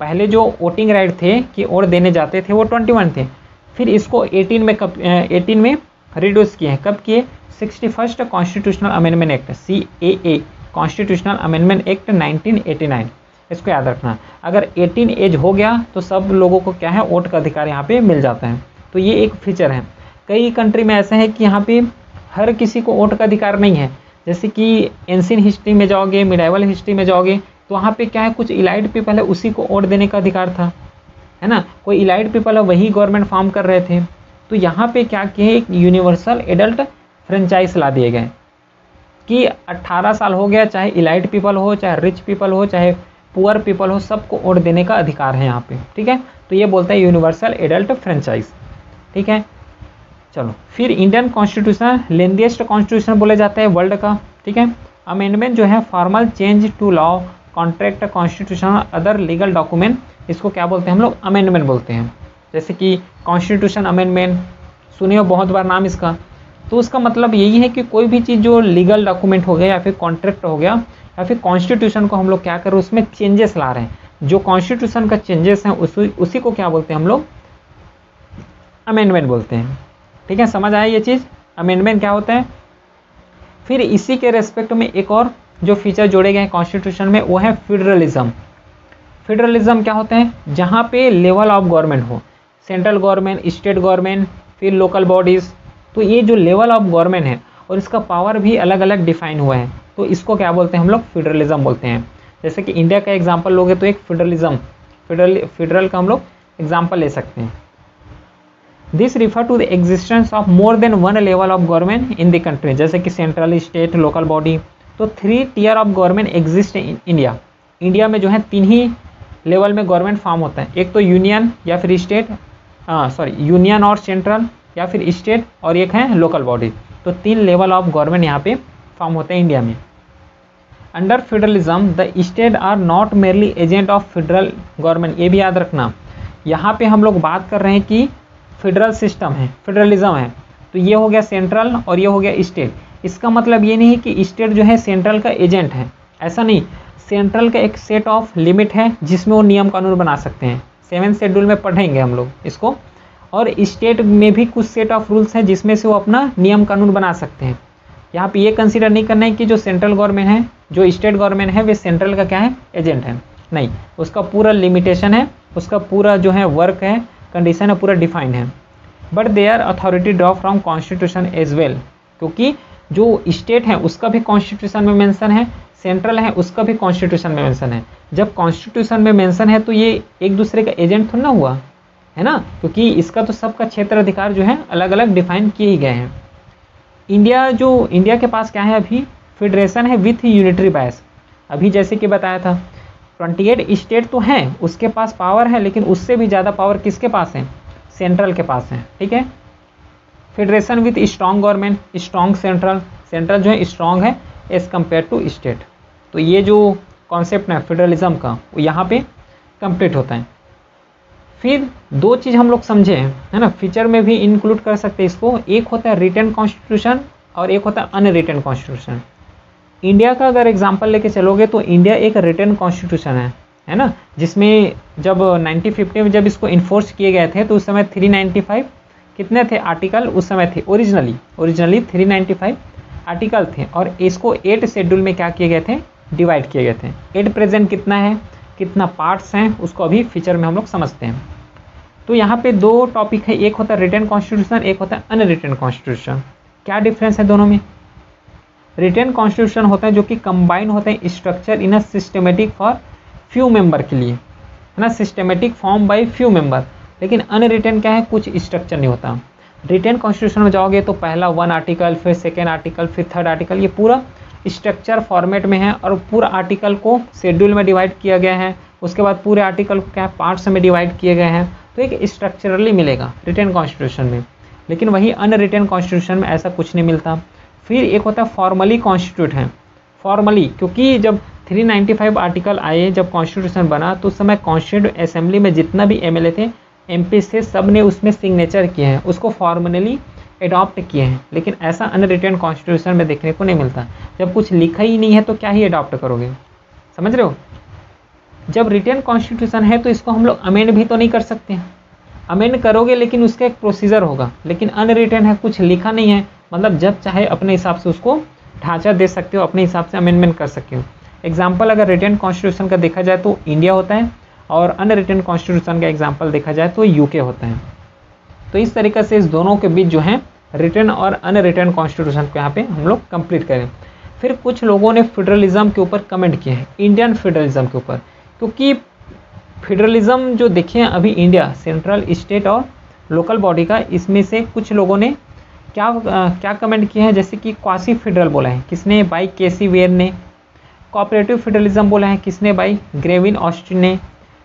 पहले जो वोटिंग राइट थे कि वोट देने जाते थे वो 21 थे। फिर इसको 18 में रिड्यूस किए हैं। कब किए, 61st constitutional amendment act CAA constitutional amendment act 1989, इसको याद रखना। अगर 18 एज हो गया तो सब लोगों को क्या है, वोट का अधिकार यहाँ पे मिल जाता है। तो ये एक फीचर है। कई कंट्री में ऐसा है कि यहाँ पे हर किसी को वोट का अधिकार नहीं है। जैसे कि एंशिएंट हिस्ट्री में जाओगे, मिडाइवल हिस्ट्री में जाओगे तो वहाँ पे क्या है, कुछ इलाइट पीपल है उसी को वोट देने का अधिकार था, है ना। कोई इलाइट पीपल है वही गवर्नमेंट फॉर्म कर रहे थे। तो यहाँ पे क्या किए, एक यूनिवर्सल एडल्ट फ्रेंचाइज ला दिए गए कि 18 साल हो गया, चाहे इलाइट पीपल हो, चाहे रिच पीपल हो, चाहे पुअर पीपल हो, सबको वोट देने का अधिकार है यहाँ पे, ठीक है। तो ये बोलता है यूनिवर्सल एडल्ट फ्रेंचाइज, ठीक है। चलो, फिर इंडियन कॉन्स्टिट्यूशन लेंथीएस्ट कॉन्स्टिट्यूशन बोला जाता है वर्ल्ड का, ठीक है। अमेंडमेंट जो है formal change to law, contract, constitution, other legal document, इसको क्या बोलते हैं हम लोग, अमेंडमेंट बोलते हैं। जैसे कि कॉन्स्टिट्यूशन अमेंडमेंट सुनिए हो बहुत बार नाम इसका। तो उसका मतलब यही है कि कोई भी चीज़ जो लीगल डॉक्यूमेंट हो गया या फिर कॉन्ट्रैक्ट हो गया या फिर कॉन्स्टिट्यूशन को हम लोग क्या कर रहे हैं, उसमें चेंजेस ला रहे हैं। जो कॉन्स्टिट्यूशन का चेंजेस हैं उसी को क्या बोलते हैं हम लोग, अमेंडमेंट बोलते हैं, ठीक है। समझ आया ये चीज़, अमेंडमेंट क्या होता है। फिर इसी के रेस्पेक्ट में एक और जो फीचर जोड़े गए हैं कॉन्स्टिट्यूशन में वो है फेडरलिज्म। फेडरलिज्म क्या होता है, जहाँ पे लेवल ऑफ गवर्नमेंट हो, सेंट्रल गवर्नमेंट, स्टेट गवर्नमेंट, फिर लोकल बॉडीज़। तो ये जो लेवल ऑफ गवर्नमेंट है और इसका पावर भी अलग अलग डिफाइन हुआ है, तो इसको क्या बोलते हैं हम लोग, फेडरलिज्म बोलते हैं। जैसे कि इंडिया का एग्जांपल लोगे तो एक फेडरलिज्म, फेडरल का हम लोग एग्जांपल ले सकते हैं। This refer to the existence of more than one level of government in the country, जैसे कि सेंट्रल, स्टेट, लोकल बॉडी। तो 3 tier of government exist in India. India में जो है 3 ही लेवल में गवर्नमेंट फॉर्म होता है। एक तो यूनियन या फिर स्टेट, यूनियन और सेंट्रल या फिर स्टेट, और एक है लोकल बॉडी। तो 3 लेवल ऑफ गवर्नमेंट यहाँ पे फॉर्म होते हैं इंडिया में। Under federalism the state are not merely agent of federal government, ये भी याद रखना। यहाँ पे हम लोग बात कर रहे हैं कि फेडरल सिस्टम है, फेडरलिज्म है, तो ये हो गया सेंट्रल और ये हो गया स्टेट। इसका मतलब ये नहीं है कि स्टेट जो है सेंट्रल का एजेंट है, ऐसा नहीं। सेंट्रल का एक सेट ऑफ लिमिट है जिसमें वो नियम कानून बना सकते हैं, 7th शेड्यूल में पढ़ेंगे हम लोग इसको। और स्टेट में भी कुछ सेट ऑफ रूल्स हैं जिसमें से वो अपना नियम कानून बना सकते हैं। यहाँ पे ये कंसीडर नहीं करना है कि जो सेंट्रल गवर्नमेंट है, जो स्टेट गवर्नमेंट है, वे सेंट्रल का क्या है, एजेंट है, नहीं। उसका पूरा लिमिटेशन है, उसका पूरा जो है वर्क है, कंडीशन है, पूरा डिफाइन है। But their authority draw from constitution as well, क्योंकि जो स्टेट है उसका भी कॉन्स्टिट्यूशन में मेंशन है, सेंट्रल है उसका भी कॉन्स्टिट्यूशन में मेंशन है। जब कॉन्स्टिट्यूशन में मेंशन है तो ये एक दूसरे का एजेंट थोड़ा ना हुआ है ना, क्योंकि इसका तो सबका क्षेत्र अधिकार जो है अलग अलग डिफाइन किए ही गए हैं। इंडिया के पास क्या है, अभी फेडरेशन है विथ यूनिटरी बायस। अभी जैसे कि बताया था 28 स्टेट तो हैं, उसके पास पावर है, लेकिन उससे भी ज़्यादा पावर किसके पास है, सेंट्रल के पास है, ठीक है। Federation with strong government, strong central, central जो है स्ट्रॉन्ग है एज कम्पेयर टू स्टेट। तो ये जो कॉन्सेप्ट है फेडरलिज्म का वो यहाँ पे कंप्लीट होता है। फिर 2 चीज़ हम लोग समझे हैं, है ना, फीचर में भी इंक्लूड कर सकते हैं इसको। एक होता है रिटन कॉन्स्टिट्यूशन और एक होता है अनरिटन कॉन्स्टिट्यूशन। इंडिया का अगर एग्जांपल लेके चलोगे तो इंडिया एक रिटन कॉन्स्टिट्यूशन है ना, जिसमें जब 1950 में जब इसको इन्फोर्स किए गए थे तो उस समय 395 कितने थे आर्टिकल उस समय थे, ओरिजिनली 395 आर्टिकल थे, और इसको 8 शेड्यूल में क्या किए गए थे, डिवाइड किए गए थे। 8 प्रेजेंट कितना है, कितना पार्ट्स हैं, उसको अभी फीचर में हम लोग समझते हैं। तो यहाँ पे 2 टॉपिक है, एक होता है रिटन कॉन्स्टिट्यूशन, एक होता है अनरिटन कॉन्स्टिट्यूशन। क्या डिफरेंस है दोनों में। रिटन कॉन्स्टिट्यूशन होता है जो कि कंबाइन होते हैं structure in a systematic for few member के लिए, है ना, systematic form by few member. लेकिन अनरिटन क्या है, कुछ स्ट्रक्चर नहीं होता। रिटन कॉन्स्टिट्यूशन में जाओगे तो पहला 1 आर्टिकल, फिर 2nd आर्टिकल, फिर 3rd आर्टिकल, ये पूरा स्ट्रक्चर फॉर्मेट में है और पूरा आर्टिकल को शेड्यूल में डिवाइड किया गया है, उसके बाद पूरे आर्टिकल को क्या पार्ट्स में डिवाइड किए गए हैं, तो एक स्ट्रक्चरली मिलेगा रिटन कॉन्स्टिट्यूशन में। लेकिन वही अनरिटन कॉन्स्टिट्यूशन में ऐसा कुछ नहीं मिलता। फिर एक होता है फॉर्मली कॉन्स्टिट्यूट है, फॉर्मली, क्योंकि जब 395 आर्टिकल आए, जब कॉन्स्टिट्यूशन बना तो उस समय कॉन्स्टिट्यूंट असेंबली में जितना भी एमएलए थे, एमपी थे, सब ने उसमें सिग्नेचर किए हैं, उसको फॉर्मली एडॉप्ट किए हैं। लेकिन ऐसा अनरिटन कॉन्स्टिट्यूशन में देखने को नहीं मिलता। जब कुछ लिखा ही नहीं है तो क्या ही अडॉप्ट करोगे, समझ रहे हो। जब रिटन कॉन्स्टिट्यूशन है तो इसको हम लोग अमेंड भी तो नहीं कर सकते हैं, अमेंड करोगे लेकिन उसका एक प्रोसीजर होगा। लेकिन अनरिटन है, कुछ लिखा नहीं है, मतलब जब चाहे अपने हिसाब से उसको ढांचा दे सकते हो, अपने हिसाब से अमेंडमेंट कर सकते हो। एग्जाम्पल अगर रिटन कॉन्स्टिट्यूशन का देखा जाए तो इंडिया होता है, और अनरिटन कॉन्स्टिट्यूशन का एग्जाम्पल देखा जाए तो यूके होता है। तो इस तरीके से इस दोनों के बीच जो है रिटन और अनरिटन कॉन्स्टिट्यूशन को यहाँ पे हम लोग कंप्लीट करें। फिर कुछ लोगों ने फेडरलिज्म के ऊपर कमेंट किए हैं, इंडियन फेडरलिज्म के ऊपर, क्योंकि फेडरलिज्म जो देखें अभी इंडिया सेंट्रल, स्टेट और लोकल बॉडी का, इसमें से कुछ लोगों ने क्या कमेंट किए हैं, जैसे कि क्वासी फेडरल बोला है किसने, बाई केसी वेयर ने। कोऑपरेटिव फेडरलिज्म बोला है किसने, बाई ग्रेविन ऑस्टिन ने।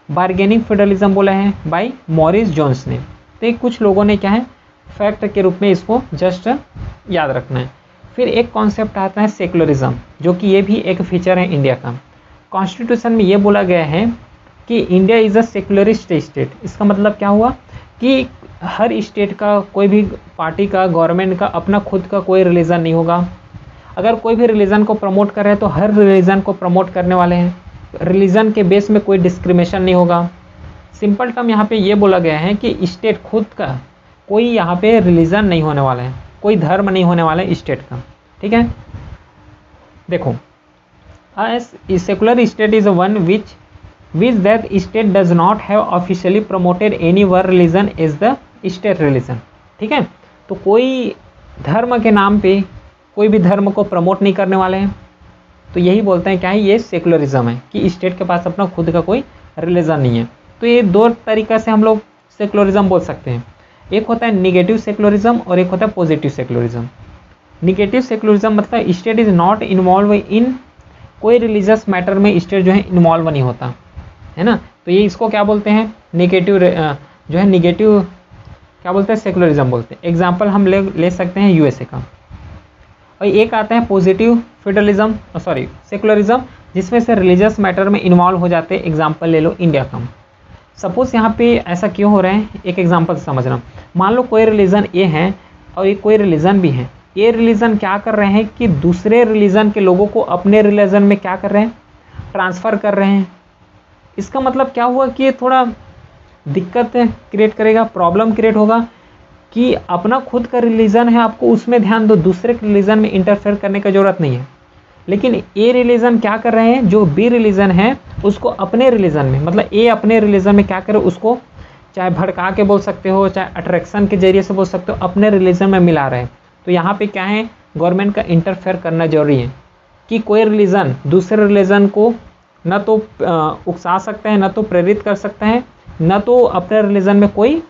बार्गेनिंग फेडरलिज्म बोला है बाई मॉरिस जोन्स ने। तो कुछ लोगों ने क्या है फैक्ट के रूप में इसको जस्ट याद रखना है। फिर एक कॉन्सेप्ट आता है सेकुलरिज्म, जो कि ये भी एक फीचर है इंडिया का। कॉन्स्टिट्यूशन में ये बोला गया है कि India is a secularist state. इसका मतलब क्या हुआ कि हर स्टेट का, कोई भी पार्टी का, गवर्नमेंट का अपना खुद का कोई रिलीजन नहीं होगा। अगर कोई भी रिलीजन को प्रमोट कर रहे हैं तो हर रिलीजन को प्रमोट करने वाले हैं, रिलीजन के बेस में कोई डिस्क्रिमिनेशन नहीं होगा। सिंपल टर्म यहाँ पे ये बोला गया है कि स्टेट खुद का कोई यहाँ पे रिलीजन नहीं होने वाला है, कोई धर्म नहीं होने वाला है स्टेट का, ठीक है। देखो, secular state is one which that state does not have officially promoted any one religion as the state religion, ठीक है। तो कोई धर्म के नाम पे कोई भी धर्म को प्रमोट नहीं करने वाले हैं, तो यही बोलते हैं क्या है, ये सेकुलरिज्म है कि स्टेट के पास अपना खुद का कोई रिलीजन नहीं है। तो ये दो तरीक़ा से हम लोग सेकुलरिज्म बोल सकते हैं, एक होता है निगेटिव सेकुलरिज्म और एक होता है पॉजिटिव सेकुलरिज्म। निगेटिव सेकुलरिज्म मतलब state is not involve in, कोई रिलीजियस मैटर में स्टेट जो है इन्वॉल्व नहीं होता है ना। तो ये इसको क्या बोलते हैं, निगेटिव जो है निगेटिव क्या बोलते हैं, सेकुलरिज्म बोलते हैं। एग्जाम्पल हम ले सकते हैं यूएसए का। और एक आता है पॉजिटिव फेडरलिज्म, सॉरी सेकुलरिज्म, जिसमें से रिलीजियस मैटर में इन्वॉल्व हो जाते हैं। एग्जाम्पल ले लो इंडिया का। सपोज यहाँ पे ऐसा क्यों हो रहा है, एक एग्जाम्पल समझना। मान लो कोई रिलीजन ए है और ये कोई रिलीजन भी है। ये रिलीजन क्या कर रहे हैं कि दूसरे रिलीजन के लोगों को अपने रिलीजन में क्या कर रहे हैं, ट्रांसफ़र कर रहे हैं। इसका मतलब क्या हुआ कि ये थोड़ा दिक्कत क्रिएट करेगा, प्रॉब्लम क्रिएट होगा कि अपना खुद का रिलीजन है, आपको उसमें ध्यान दो, दूसरे रिलीजन में इंटरफेयर करने की ज़रूरत नहीं है। लेकिन ए रिलीजन क्या कर रहे हैं, जो बी रिलीजन है उसको अपने रिलीजन में, मतलब ए अपने रिलीजन में क्या करे, उसको चाहे भड़का के बोल सकते हो, चाहे अट्रैक्शन के जरिए से बोल सकते हो, अपने रिलीजन में मिला रहे हैं। तो यहाँ पे क्या है, गवर्नमेंट का इंटरफेयर करना जरूरी है कि कोई रिलीजन दूसरे रिलीजन को न तो उकसा सकता है, न तो प्रेरित कर सकता है, न तो अपने रिलीजन में कोई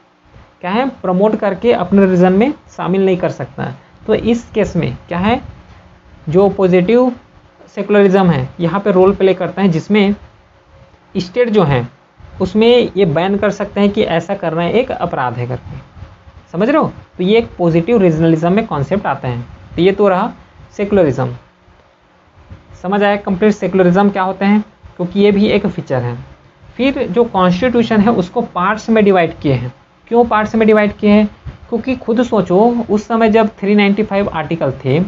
क्या है प्रमोट करके अपने रिलीजन में शामिल नहीं कर सकता है। तो इस केस में क्या है, जो पॉजिटिव सेकुलरिज्म है यहाँ पे रोल प्ले करता है, जिसमें स्टेट जो है उसमें ये बैन कर सकते हैं कि ऐसा करना एक अपराध है करके, समझ रहे हो। तो ये एक पॉजिटिव रीजनलिज्म में कॉन्सेप्ट आता है। तो ये तो रहा सेकुलरिज्म, समझ आया कंप्लीट सेकुलरिज्म क्या होते हैं, क्योंकि ये भी एक फीचर है। फिर जो कॉन्स्टिट्यूशन है उसको पार्ट्स में डिवाइड किए हैं। क्यों पार्ट्स में डिवाइड किए हैं, क्योंकि खुद सोचो उस समय जब 395 आर्टिकल थे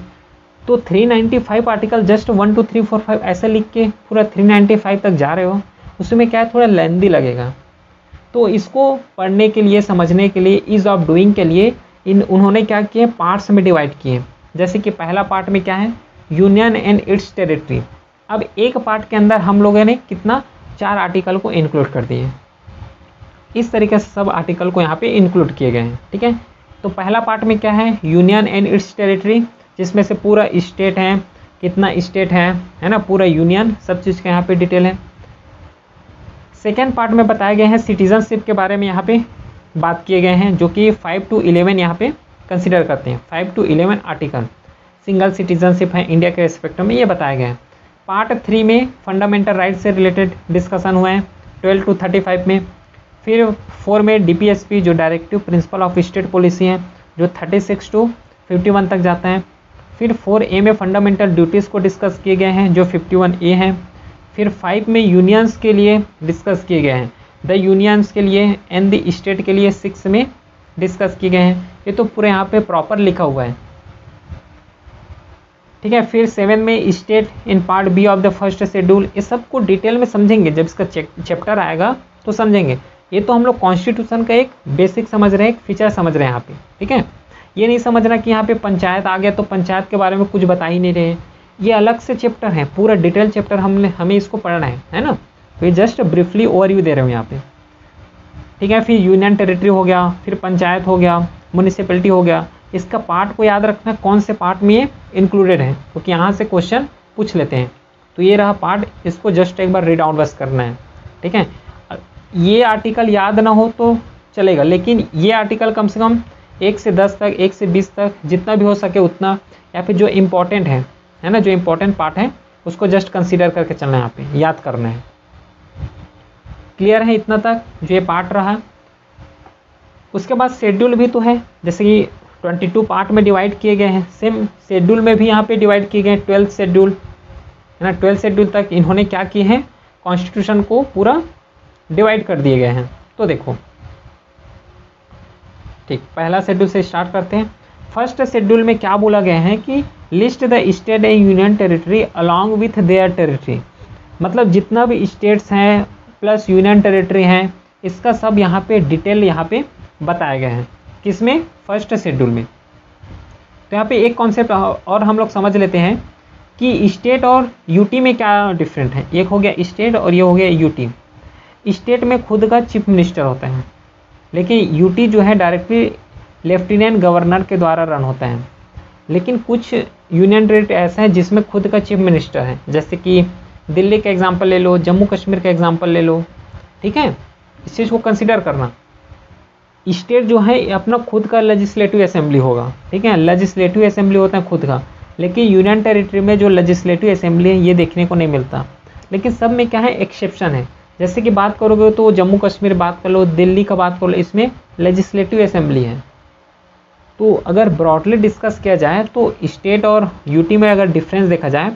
तो 395 आर्टिकल जस्ट 1 2 3 4 5 ऐसे लिख के पूरा 395 तक जा रहे हो, उसमें क्या है थोड़ा लेंदी लगेगा। तो इसको पढ़ने के लिए, समझने के लिए, ईज़ ऑफ डूइंग के लिए उन्होंने क्या किए, पार्ट्स में डिवाइड किए। जैसे कि पहला पार्ट में क्या है, यूनियन एंड इट्स टेरिटरी। अब एक पार्ट के अंदर हम लोगों ने कितना 4 आर्टिकल को इंक्लूड कर दिए। इस तरीके से सब आर्टिकल को यहाँ पे इंक्लूड किए गए हैं, ठीक है। तो पहला पार्ट में क्या है, यूनियन एंड इट्स टेरिटरी, जिसमें से पूरा स्टेट है, कितना स्टेट है ना, पूरा यूनियन, सब चीज़ का यहाँ पे डिटेल है। सेकेंड पार्ट में बताए गए हैं सिटीजनशिप के बारे में, यहाँ पे बात किए गए हैं, जो कि 5 to 11 यहाँ पे कंसिडर करते हैं, 5 to 11 आर्टिकल सिंगल सिटीजनशिप है इंडिया के रेस्पेक्ट में, ये बताया गया है। पार्ट 3 में फंडामेंटल राइट से रिलेटेड डिस्कशन हुए हैं 12 to 35 में। फिर 4 में DPSP जो directive principle of state policy है जो 36 to 51 तक जाता है। फिर 4A में फंडामेंटल ड्यूटीज़ को डिस्कस किए गए हैं जो 51A हैं। फिर 5 में यूनियंस के लिए डिस्कस किए गए हैं, द यूनियंस के लिए एंड द स्टेट के लिए 6 में डिस्कस किए गए हैं। ये तो पूरे यहाँ पे प्रॉपर लिखा हुआ है, ठीक है। फिर 7 में state in part B of the first schedule, ये सबको डिटेल में समझेंगे जब इसका चैप्टर आएगा तो समझेंगे। ये तो हम लोग कॉन्स्टिट्यूशन का एक बेसिक समझ रहे हैं, एक फीचर समझ रहे हैं यहाँ पे, ठीक है। ये नहीं समझना कि यहाँ पे पंचायत आ गया तो पंचायत के बारे में कुछ बता ही नहीं रहे, ये अलग से चैप्टर है, पूरा डिटेल चैप्टर हमें इसको पढ़ना है ना। तो ये जस्ट ब्रीफली ओवरव्यू दे रहे हूँ यहाँ पे, ठीक है। फिर यूनियन टेरिटरी हो गया, फिर पंचायत हो गया, म्यूनिसिपैलिटी हो गया। इसका पार्ट को याद रखना कौन से पार्ट में ये इंक्लूडेड है, क्योंकि यहाँ से क्वेश्चन पूछ लेते हैं। तो ये रहा पार्ट, इसको जस्ट एक बार रीड आउट बस करना है, ठीक है। ये आर्टिकल याद ना हो तो चलेगा, लेकिन ये आर्टिकल कम से कम 1 से 10 तक, 1 से 20 तक जितना भी हो सके उतना, या फिर जो इम्पोर्टेंट है ना, जो इम्पोर्टेंट पार्ट है उसको जस्ट कंसीडर करके चलना है, यहाँ पे याद करना है। क्लियर है इतना तक जो ये पार्ट रहा। उसके बाद शेड्यूल भी तो है, जैसे कि 22 पार्ट में डिवाइड किए गए हैं, सेम शेड्यूल में भी यहाँ पे डिवाइड किए गए हैं 12 शेड्यूल, है ना। 12 शेड्यूल तक इन्होंने क्या किए हैं, कॉन्स्टिट्यूशन को पूरा डिवाइड कर दिए गए हैं। तो देखो ठीक, पहला शेड्यूल से स्टार्ट करते हैं। फर्स्ट शेड्यूल में क्या बोला गया है कि list the state and union territory along with their territory, मतलब जितना भी स्टेट्स हैं प्लस यूनियन टेरिटरी हैं, इसका सब यहाँ पे डिटेल यहाँ पे बताया गया है। किसमें, फर्स्ट शेड्यूल में। तो यहाँ पे एक कॉन्सेप्ट और हम लोग समझ लेते हैं कि स्टेट और यूटी में क्या डिफरेंट है। एक हो गया स्टेट और ये हो गया यूटी। स्टेट में खुद का चीफ मिनिस्टर होता है, लेकिन यूटी जो है डायरेक्टली लेफ्टिनेंट गवर्नर के द्वारा रन होता है। लेकिन कुछ यूनियन टेरिटरी ऐसा है जिसमें खुद का चीफ मिनिस्टर है, जैसे कि दिल्ली का एग्जांपल ले लो, जम्मू कश्मीर का एग्जांपल ले लो, ठीक है। इस चीज़ को कंसिडर करना। स्टेट जो है अपना खुद का लेजिस्लेटिव असेंबली होगा, ठीक है, लेजिस्लेटिव असेंबली होता है खुद का। लेकिन यूनियन टेरिटरी में जो लेजिस्लेटिव असेंबली है ये देखने को नहीं मिलता। लेकिन सब में क्या है, एक्सेप्शन है। जैसे कि बात करोगे तो जम्मू कश्मीर बात कर लो, दिल्ली का बात कर लो, इसमें लेजिस्लेटिव असेंबली है। तो अगर ब्रॉडली डिस्कस किया जाए तो स्टेट और यूटी में अगर डिफरेंस देखा जाए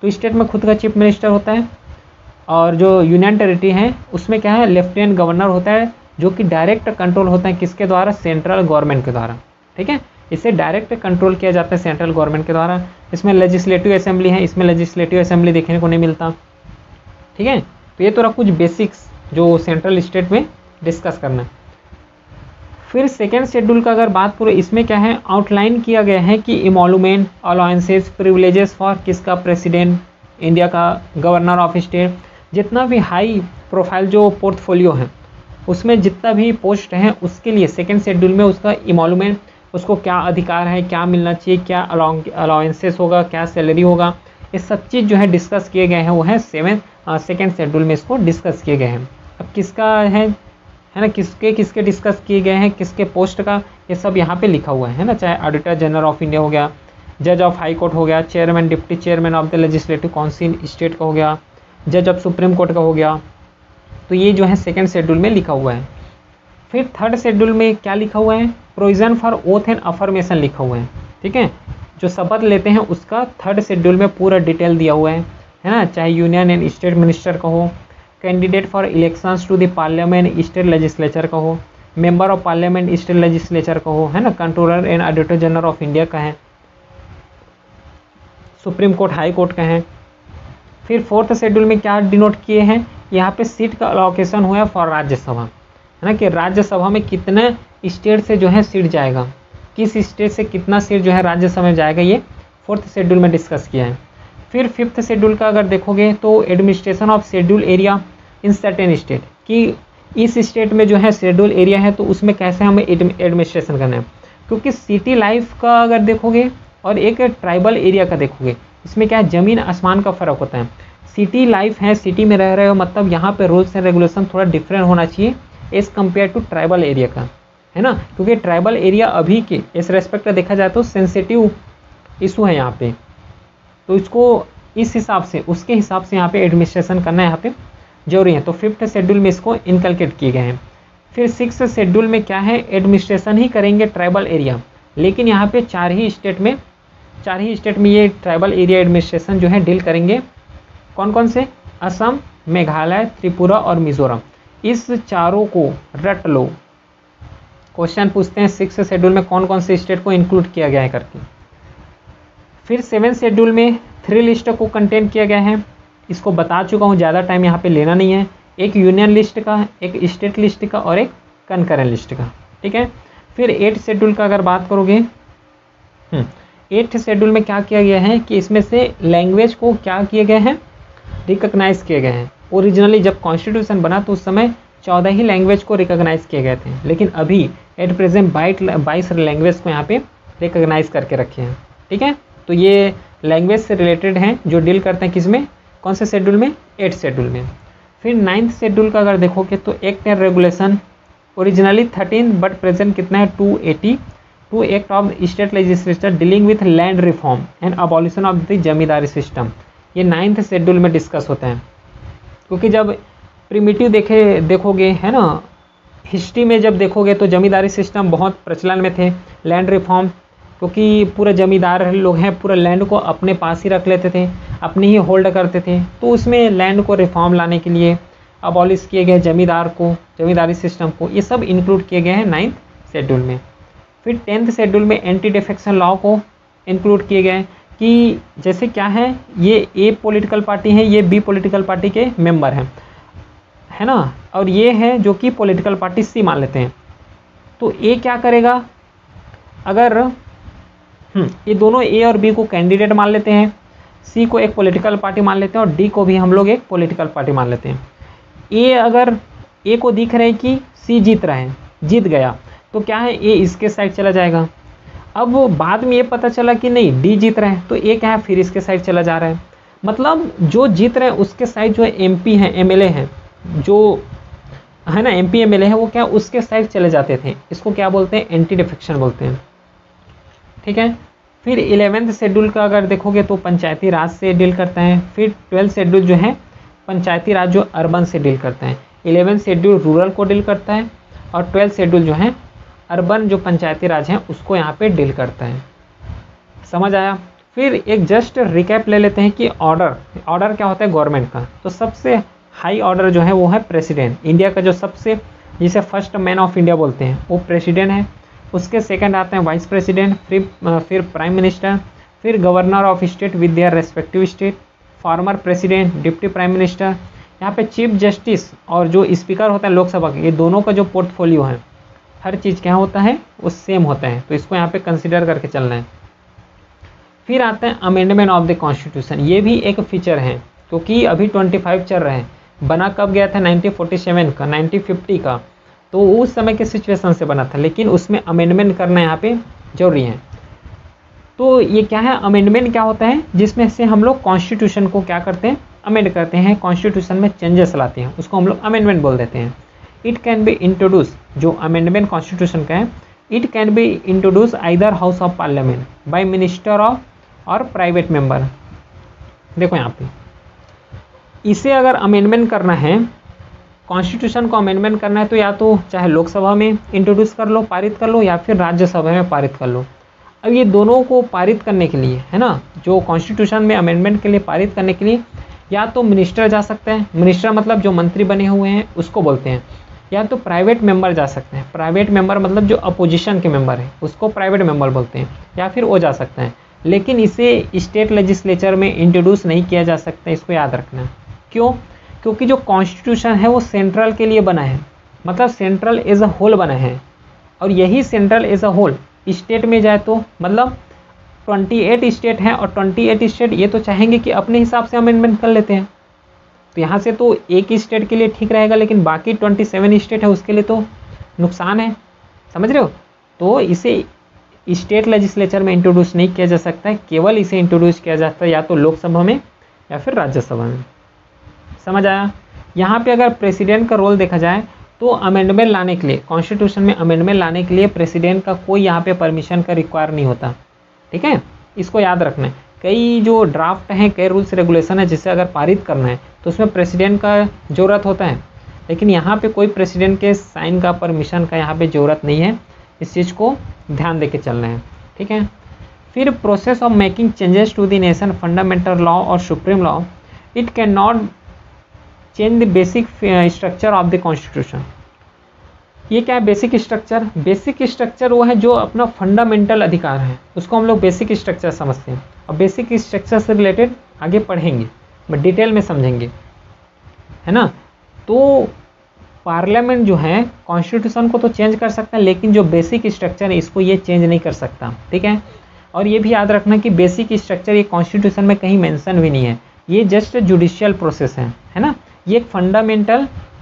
तो स्टेट में खुद का चीफ मिनिस्टर होता है, और जो यूनियन टेरिटरी है उसमें क्या है, लेफ्टिनेंट गवर्नर होता है, जो कि डायरेक्ट कंट्रोल होता है किसके द्वारा, सेंट्रल गवर्नमेंट के द्वारा, ठीक है। इसे डायरेक्ट कंट्रोल किया जाता है सेंट्रल गवर्नमेंट के द्वारा। इसमें लेजिस्लेटिव असेंबली है, इसमें लेजिस्लेटिव असेंबली देखने को नहीं मिलता, ठीक है। तो ये तो कुछ बेसिक्स जो सेंट्रल स्टेट में डिस्कस करना है। फिर सेकेंड शेड्यूल का अगर बात करो, इसमें क्या है, आउटलाइन किया गया है कि इमोलूमेंट, अलाउंसेस, प्रिविलेजेस फॉर किसका, प्रेसिडेंट, इंडिया का गवर्नर ऑफ स्टेट, जितना भी हाई प्रोफाइल जो पोर्टफोलियो है उसमें जितना भी पोस्ट हैं उसके लिए सेकेंड शेड्यूल में उसका इमोलूमेंट, उसको क्या अधिकार है, क्या मिलना चाहिए, क्या अलाउंसेस होगा, क्या सैलरी होगा, ये सब चीज़ जो है डिस्कस किए गए हैं, वो है सेकेंड शेड्यूल में इसको डिस्कस किए गए हैं। अब किसका है ना, किसके किसके डिस्कस किए गए हैं, किसके पोस्ट का, ये सब यहाँ पे लिखा हुआ है ना। चाहे ऑडिटर जनरल ऑफ इंडिया हो गया, जज ऑफ हाई कोर्ट हो गया, chairman deputy chairman of the legislative council state का हो गया, जज ऑफ सुप्रीम कोर्ट का हो गया। तो ये जो है सेकेंड शेड्यूल में लिखा हुआ है। फिर थर्ड शेड्यूल में क्या लिखा हुआ है, provision for oath and affirmation लिखा हुआ है, ठीक है। जो शपथ लेते हैं उसका थर्ड शेड्यूल में पूरा डिटेल दिया हुआ है ना। चाहे यूनियन एंड स्टेट मिनिस्टर का हो, candidate for elections to the parliament state legislature का हो, member of parliament state legislature का हो, है ना, controller and auditor general of India का है, सुप्रीम कोर्ट हाई कोर्ट का है। फिर फोर्थ शेड्यूल में क्या डिनोट किए हैं, यहाँ पे सीट का अलोकेशन हुआ है फॉर राज्यसभा, है ना, कि राज्यसभा में कितने स्टेट से जो है सीट जाएगा, किस स्टेट से कितना सीट जो है राज्यसभा में जाएगा, ये फोर्थ शेड्यूल में डिस्कस किया है। फिर फिफ्थ शेड्यूल का अगर देखोगे तो administration of schedule area in certain state, कि इस स्टेट में जो है शेड्यूल एरिया है तो उसमें कैसे हमें एडमिनिस्ट्रेशन करना है। क्योंकि सिटी लाइफ का अगर देखोगे और एक ट्राइबल एरिया का देखोगे, इसमें क्या है, ज़मीन आसमान का फ़र्क होता है। सिटी लाइफ है, सिटी में रह रहे हो, मतलब यहाँ पे रूल्स एंड रेगुलेशन थोड़ा डिफरेंट होना चाहिए as compare to tribal area का, है ना। क्योंकि ट्राइबल एरिया अभी के इस रेस्पेक्ट देखा जाए तो सेंसिटिव इशू है यहाँ पे, तो इसको इस हिसाब से उसके हिसाब से यहाँ पे एडमिनिस्ट्रेशन करना यहाँ पे जरूरी है। तो 5th शेड्यूल में इसको इनकलकेट किए गए हैं। फिर 6th शेड्यूल में क्या है, एडमिनिस्ट्रेशन ही करेंगे ट्राइबल एरिया, लेकिन यहाँ पे 4 ही स्टेट में ये ट्राइबल एरिया एडमिनिस्ट्रेशन जो है डील करेंगे। कौन कौन से, असम, मेघालय, त्रिपुरा और मिजोरम। इस चारों को रट लो, क्वेश्चन पूछते हैं 6th शेड्यूल में कौन कौन से स्टेट को इंक्लूड किया गया है करके। फिर 7th शेड्यूल में 3 लिस्ट को कंटेन किया गया है, इसको बता चुका हूँ, ज़्यादा टाइम यहाँ पे लेना नहीं है। एक यूनियन लिस्ट का, एक स्टेट लिस्ट का और एक कनकरेंट लिस्ट का, ठीक है। फिर 8th शेड्यूल का अगर बात करोगे, 8th शेड्यूल में क्या किया गया है कि इसमें से लैंग्वेज को क्या किए गए हैं, रिकॉग्नाइज किए गए हैं। ओरिजिनली जब कॉन्स्टिट्यूशन बना तो उस समय 14 ही लैंग्वेज को रिकॉग्नाइज किए गए थे, लेकिन अभी एट प्रेजेंट 22 लैंग्वेज को यहाँ पे रिकॉग्नाइज करके रखे हैं, ठीक है। तो ये लैंग्वेज से रिलेटेड हैं जो डील करते हैं किसमें, कौन से शेड्यूल में, 8th शेड्यूल में। फिर 9th शेड्यूल का अगर देखोगे तो act and regulation, originally 13 but present कितना है 280, two act of state legislature dealing with land reform and abolition of the zamindari system. ये 9th शेड्यूल में डिस्कस होते हैं, क्योंकि जब प्रिमिटिव देखोगे है ना, हिस्ट्री में जब देखोगे तो जमींदारी सिस्टम बहुत प्रचलन में थे। लैंड रिफॉर्म, क्योंकि पूरे जमींदार लोग हैं, पूरा लैंड को अपने पास ही रख लेते थे, अपने ही होल्ड करते थे, तो उसमें लैंड को रिफॉर्म लाने के लिए अबॉलिश किए गए जमींदारी सिस्टम को, ये सब इंक्लूड किए गए हैं 9th शेड्यूल में। फिर 10th शेड्यूल में एंटी डिफेक्शन लॉ को इंक्लूड किए गए कि जैसे क्या है, ये ए पॉलिटिकल पार्टी है, ये बी पॉलिटिकल पार्टी के मेंबर हैं, है ना, और ये है जो कि पॉलिटिकल पार्टी सी मान लेते हैं। तो ए क्या करेगा, अगर ये दोनों ए और बी को कैंडिडेट मान लेते हैं, सी को एक पॉलिटिकल पार्टी मान लेते हैं और डी को भी हम लोग एक पॉलिटिकल पार्टी मान लेते हैं। ए अगर ए को दिख रहा है कि सी जीत गया, तो क्या है, ए इसके साइड चला जाएगा। अब बाद में ये पता चला कि नहीं डी जीत रहे हैं, तो ए क्या है, फिर इसके साइड चला जा रहा है। मतलब जो जीत रहे हैं उसके साइड जो एमपी हैं, एमएलए हैं, जो है ना एमपी एमएलए है, वो क्या उसके साइड चले जाते थे। इसको क्या बोलते हैं, एंटी डिफेक्शन बोलते हैं, ठीक है। फिर 11th शेड्यूल का अगर देखोगे तो पंचायती राज से डील करता है। फिर 12th शेड्यूल जो है पंचायती राज जो अर्बन से डील करता है। 11th शेड्यूल रूरल को डील करता है और 12th शेड्यूल जो है अर्बन जो पंचायती राज है उसको यहाँ पे डील करता है। समझ आया। फिर एक जस्ट रिकैप ले लेते हैं कि ऑर्डर क्या होता है गवर्नमेंट का। तो सबसे हाई ऑर्डर जो है वो है प्रेसिडेंट। इंडिया का जो सबसे, जिसे फर्स्ट मैन ऑफ इंडिया बोलते हैं, वो प्रेसिडेंट है। उसके सेकंड आते हैं वाइस प्रेसिडेंट, फिर प्राइम मिनिस्टर, फिर governor of state with their respective state, former president, deputy prime minister. यहाँ पे चीफ जस्टिस और जो स्पीकर होता है लोकसभा के, ये दोनों का जो पोर्टफोलियो है, हर चीज़ क्या होता है वो सेम होता है, तो इसको यहाँ पे कंसिडर करके चलना है। फिर आता है अमेंडमेंट ऑफ द कॉन्स्टिट्यूशन। ये भी एक फीचर है क्योंकि अभी 25 चल रहे हैं। बना कब गया था, 1947 का, 1950 का, तो उस समय के सिचुएशन से बना था, लेकिन उसमें अमेंडमेंट करना यहाँ पे जरूरी है। तो ये क्या है, अमेंडमेंट क्या होता है, जिसमें से हम लोग कॉन्स्टिट्यूशन को क्या करते हैं, अमेंड करते हैं, कॉन्स्टिट्यूशन में चेंजेस लाते हैं, उसको हम लोग अमेंडमेंट बोल देते हैं। इट कैन बी इंट्रोड्यूस, जो अमेंडमेंट कॉन्स्टिट्यूशन का है, it can be introduce either house of parliament by minister of और प्राइवेट मेंबर। देखो यहाँ पे इसे अगर अमेंडमेंट करना है, कॉन्स्टिट्यूशन को अमेंडमेंट करना है, तो या तो चाहे लोकसभा में इंट्रोड्यूस कर लो, पारित कर लो, या फिर राज्यसभा में पारित कर लो। अब ये दोनों को पारित करने के लिए, है ना, जो कॉन्स्टिट्यूशन में अमेंडमेंट के लिए पारित करने के लिए या तो मिनिस्टर जा सकते हैं, मिनिस्टर मतलब जो मंत्री बने हुए हैं उसको बोलते हैं, या तो प्राइवेट मेंबर जा सकते हैं। प्राइवेट मेंबर मतलब जो अपोजिशन के मेंबर हैं उसको प्राइवेट मेंबर बोलते हैं, या फिर वो जा सकते हैं। लेकिन इसे स्टेट लेजिस्लेचर में इंट्रोड्यूस नहीं किया जा सकता, इसको याद रखना। क्यों? क्योंकि जो कॉन्स्टिट्यूशन है वो सेंट्रल के लिए बना है, मतलब सेंट्रल एज अ होल बना है, और यही central as a whole state में जाए तो मतलब 28 स्टेट हैं, और 28 स्टेट ये तो चाहेंगे कि अपने हिसाब से अमेंडमेंट कर लेते हैं। तो यहाँ से तो एक ही स्टेट के लिए ठीक रहेगा, लेकिन बाकी 27 स्टेट है उसके लिए तो नुकसान है, समझ रहे हो। तो इसे स्टेट लेजिस्लेचर में इंट्रोड्यूस नहीं किया जा सकता है, केवल इसे इंट्रोड्यूस किया जाता है या तो लोकसभा में या फिर राज्यसभा में। समझ आया। यहाँ पे अगर प्रेसिडेंट का रोल देखा जाए तो अमेंडमेंट लाने के लिए, कॉन्स्टिट्यूशन में अमेंडमेंट लाने के लिए प्रेसिडेंट का कोई यहाँ पे परमिशन का रिक्वायर नहीं होता, ठीक है। इसको याद रखना है। कई जो ड्राफ्ट हैं, कई रूल्स रेगुलेशन है जिसे अगर पारित करना है तो उसमें प्रेसिडेंट का ज़रूरत होता है, लेकिन यहाँ पे कोई प्रेसिडेंट के साइन का, परमिशन का यहाँ पे ज़रूरत नहीं है। इस चीज़ को ध्यान दे के चलना है, ठीक है। फिर process of making changes to the nation, fundamental law और supreme law, it can not change the basic structure of the constitution. ये क्या है बेसिक स्ट्रक्चर? बेसिक स्ट्रक्चर वो है जो अपना फंडामेंटल अधिकार है, उसको हम लोग बेसिक स्ट्रक्चर समझते हैं। और बेसिक स्ट्रक्चर से रिलेटेड आगे पढ़ेंगे, बट डिटेल में समझेंगे, है ना। तो पार्लियामेंट जो है कॉन्स्टिट्यूशन को तो चेंज कर सकता है, लेकिन जो बेसिक स्ट्रक्चर है इसको ये चेंज नहीं कर सकता, ठीक है। और ये भी याद रखना कि बेसिक स्ट्रक्चर ये कॉन्स्टिट्यूशन में कहीं मेंशन भी नहीं है, ये जस्ट जुडिशियल प्रोसेस है ना। ये एक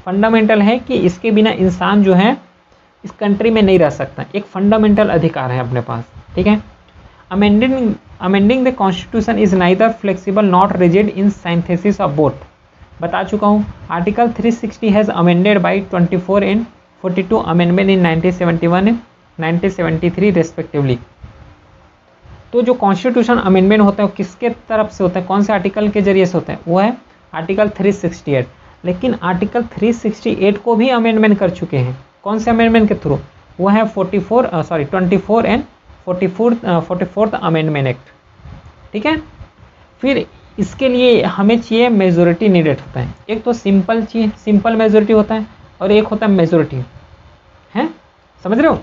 फंडामेंटल है कि इसके बिना इंसान जो है इस कंट्री में नहीं रह सकता, एक फंडामेंटल अधिकार है अपने पास, ठीक है। Amending the constitution is neither flexible not rigid in synthesis of both. बता चुका हूँ, article 360 has amended by 24 and 42 amendment in 1971 and 1973 respectively. तो जो कॉन्स्टिट्यूशन अमेंडमेंट होता है वो किसके तरफ से होता है, कौन से आर्टिकल के जरिए से होता है? वो है आर्टिकल 368। लेकिन आर्टिकल 368 को भी अमेंडमेंट कर चुके हैं, कौन से अमेंडमेंट के थ्रू? वो है 24 एंड 44th अमेंडमेंट एक्ट, ठीक है। फिर इसके लिए हमें चाहिए मेजोरिटी नीडेड होता है। एक तो सिंपल चाहिए, सिंपल मेजोरिटी होता है, और एक होता है मेजोरिटी, है, समझ रहे हो।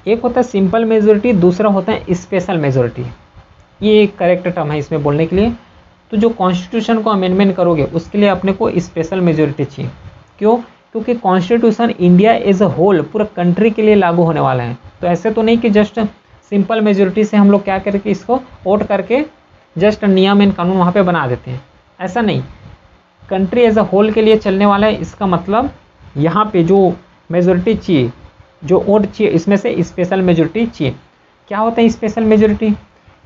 एक होता है सिंपल मेजोरिटी, दूसरा होता है स्पेशल मेजोरिटी। ये एक करेक्ट टर्म है इसमें बोलने के लिए। तो जो कॉन्स्टिट्यूशन को अमेंडमेंट करोगे उसके लिए अपने को स्पेशल मेजोरिटी चाहिए। क्यों? क्योंकि constitution India as a whole पूरा कंट्री के लिए लागू होने वाला है। तो ऐसे तो नहीं कि जस्ट सिंपल मेजोरिटी से हम लोग क्या करके इसको वोट करके जस्ट नियम एंड कानून वहाँ पे बना देते हैं, ऐसा नहीं। कंट्री एज अ होल के लिए चलने वाला है। इसका मतलब यहाँ पे जो मेजोरिटी चाहिए, जो वोट चाहिए, इसमें से स्पेशल मेजोरिटी चाहिए। क्या होता है स्पेशल मेजोरिटी?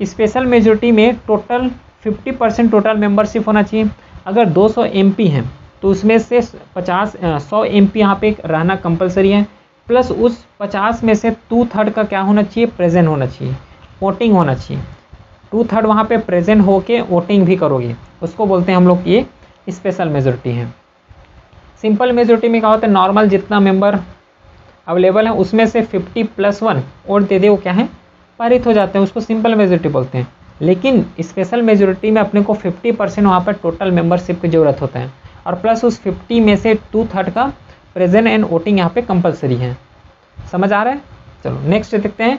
स्पेशल मेजोरिटी में टोटल 50% टोटल मेंबरशिप होना चाहिए। अगर 200 MP हैं तो उसमें से 100 MP यहाँ पे रहना कंपलसरी है, प्लस उस 50 में से 2/3 का क्या होना चाहिए? प्रेजेंट होना चाहिए, वोटिंग होना चाहिए। 2/3 वहाँ पे प्रेजेंट होके वोटिंग भी करोगे, उसको बोलते हैं हम लोग ये स्पेशल मेजोरिटी है। सिंपल मेजोरिटी में क्या होता है? नॉर्मल जितना मेंबर अवेलेबल है उसमें से 50+1 वोट दे दे, वो क्या है? पारित हो जाते हैं, उसको सिंपल मेजोरिटी बोलते हैं। लेकिन स्पेशल मेजोरिटी में अपने को 50% वहाँ पर टोटल मेंबरशिप की ज़रूरत होता है, और प्लस उस 50 में से 2/3 का प्रेजेंट एंड वोटिंग यहाँ पे कंपलसरी है। समझ आ रहा है? चलो नेक्स्ट देखते हैं।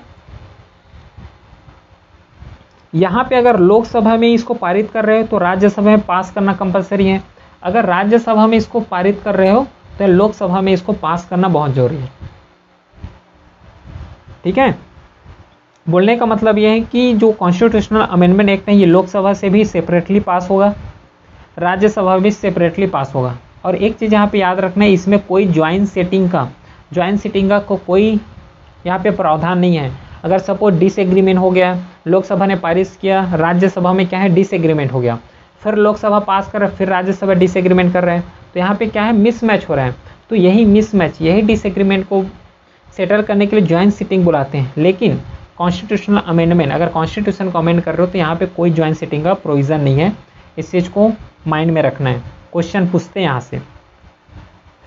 यहाँ पे अगर लोकसभा में इसको पारित कर रहे हो तो राज्यसभा में पास करना कंपलसरी है। अगर राज्यसभा में इसको पारित कर रहे हो तो लोकसभा में इसको पास करना बहुत जरूरी है, ठीक है। बोलने का मतलब यह है कि जो कॉन्स्टिट्यूशनल अमेंडमेंट एक्ट है ये लोकसभा से भी सेपरेटली पास होगा, राज्यसभा भी सेपरेटली पास होगा। और एक चीज़ यहाँ पे याद रखना है, इसमें कोई ज्वाइंट सीटिंग का कोई यहाँ पे प्रावधान नहीं है। अगर सपोज डिसएग्रीमेंट हो गया, लोकसभा ने पारित किया, राज्यसभा में क्या है? डिसएग्रीमेंट हो गया, फिर लोकसभा पास कर रहा है, फिर राज्यसभा डिसएग्रीमेंट कर रहा है, तो यहाँ पे क्या है? मिसमैच हो रहा है। तो यही मिसमैच, यही डिसएग्रीमेंट को सेटल करने के लिए ज्वाइंट सीटिंग बुलाते हैं। लेकिन कॉन्स्टिट्यूशनल अमेंडमेंट, अगर कॉन्स्टिट्यूशन को अमेंड कर रहे हो तो यहाँ पे कोई ज्वाइंट सीटिंग का प्रोविज़न नहीं है। इस चीज़ को माइंड में रखना है, क्वेश्चन पूछते हैं यहाँ से।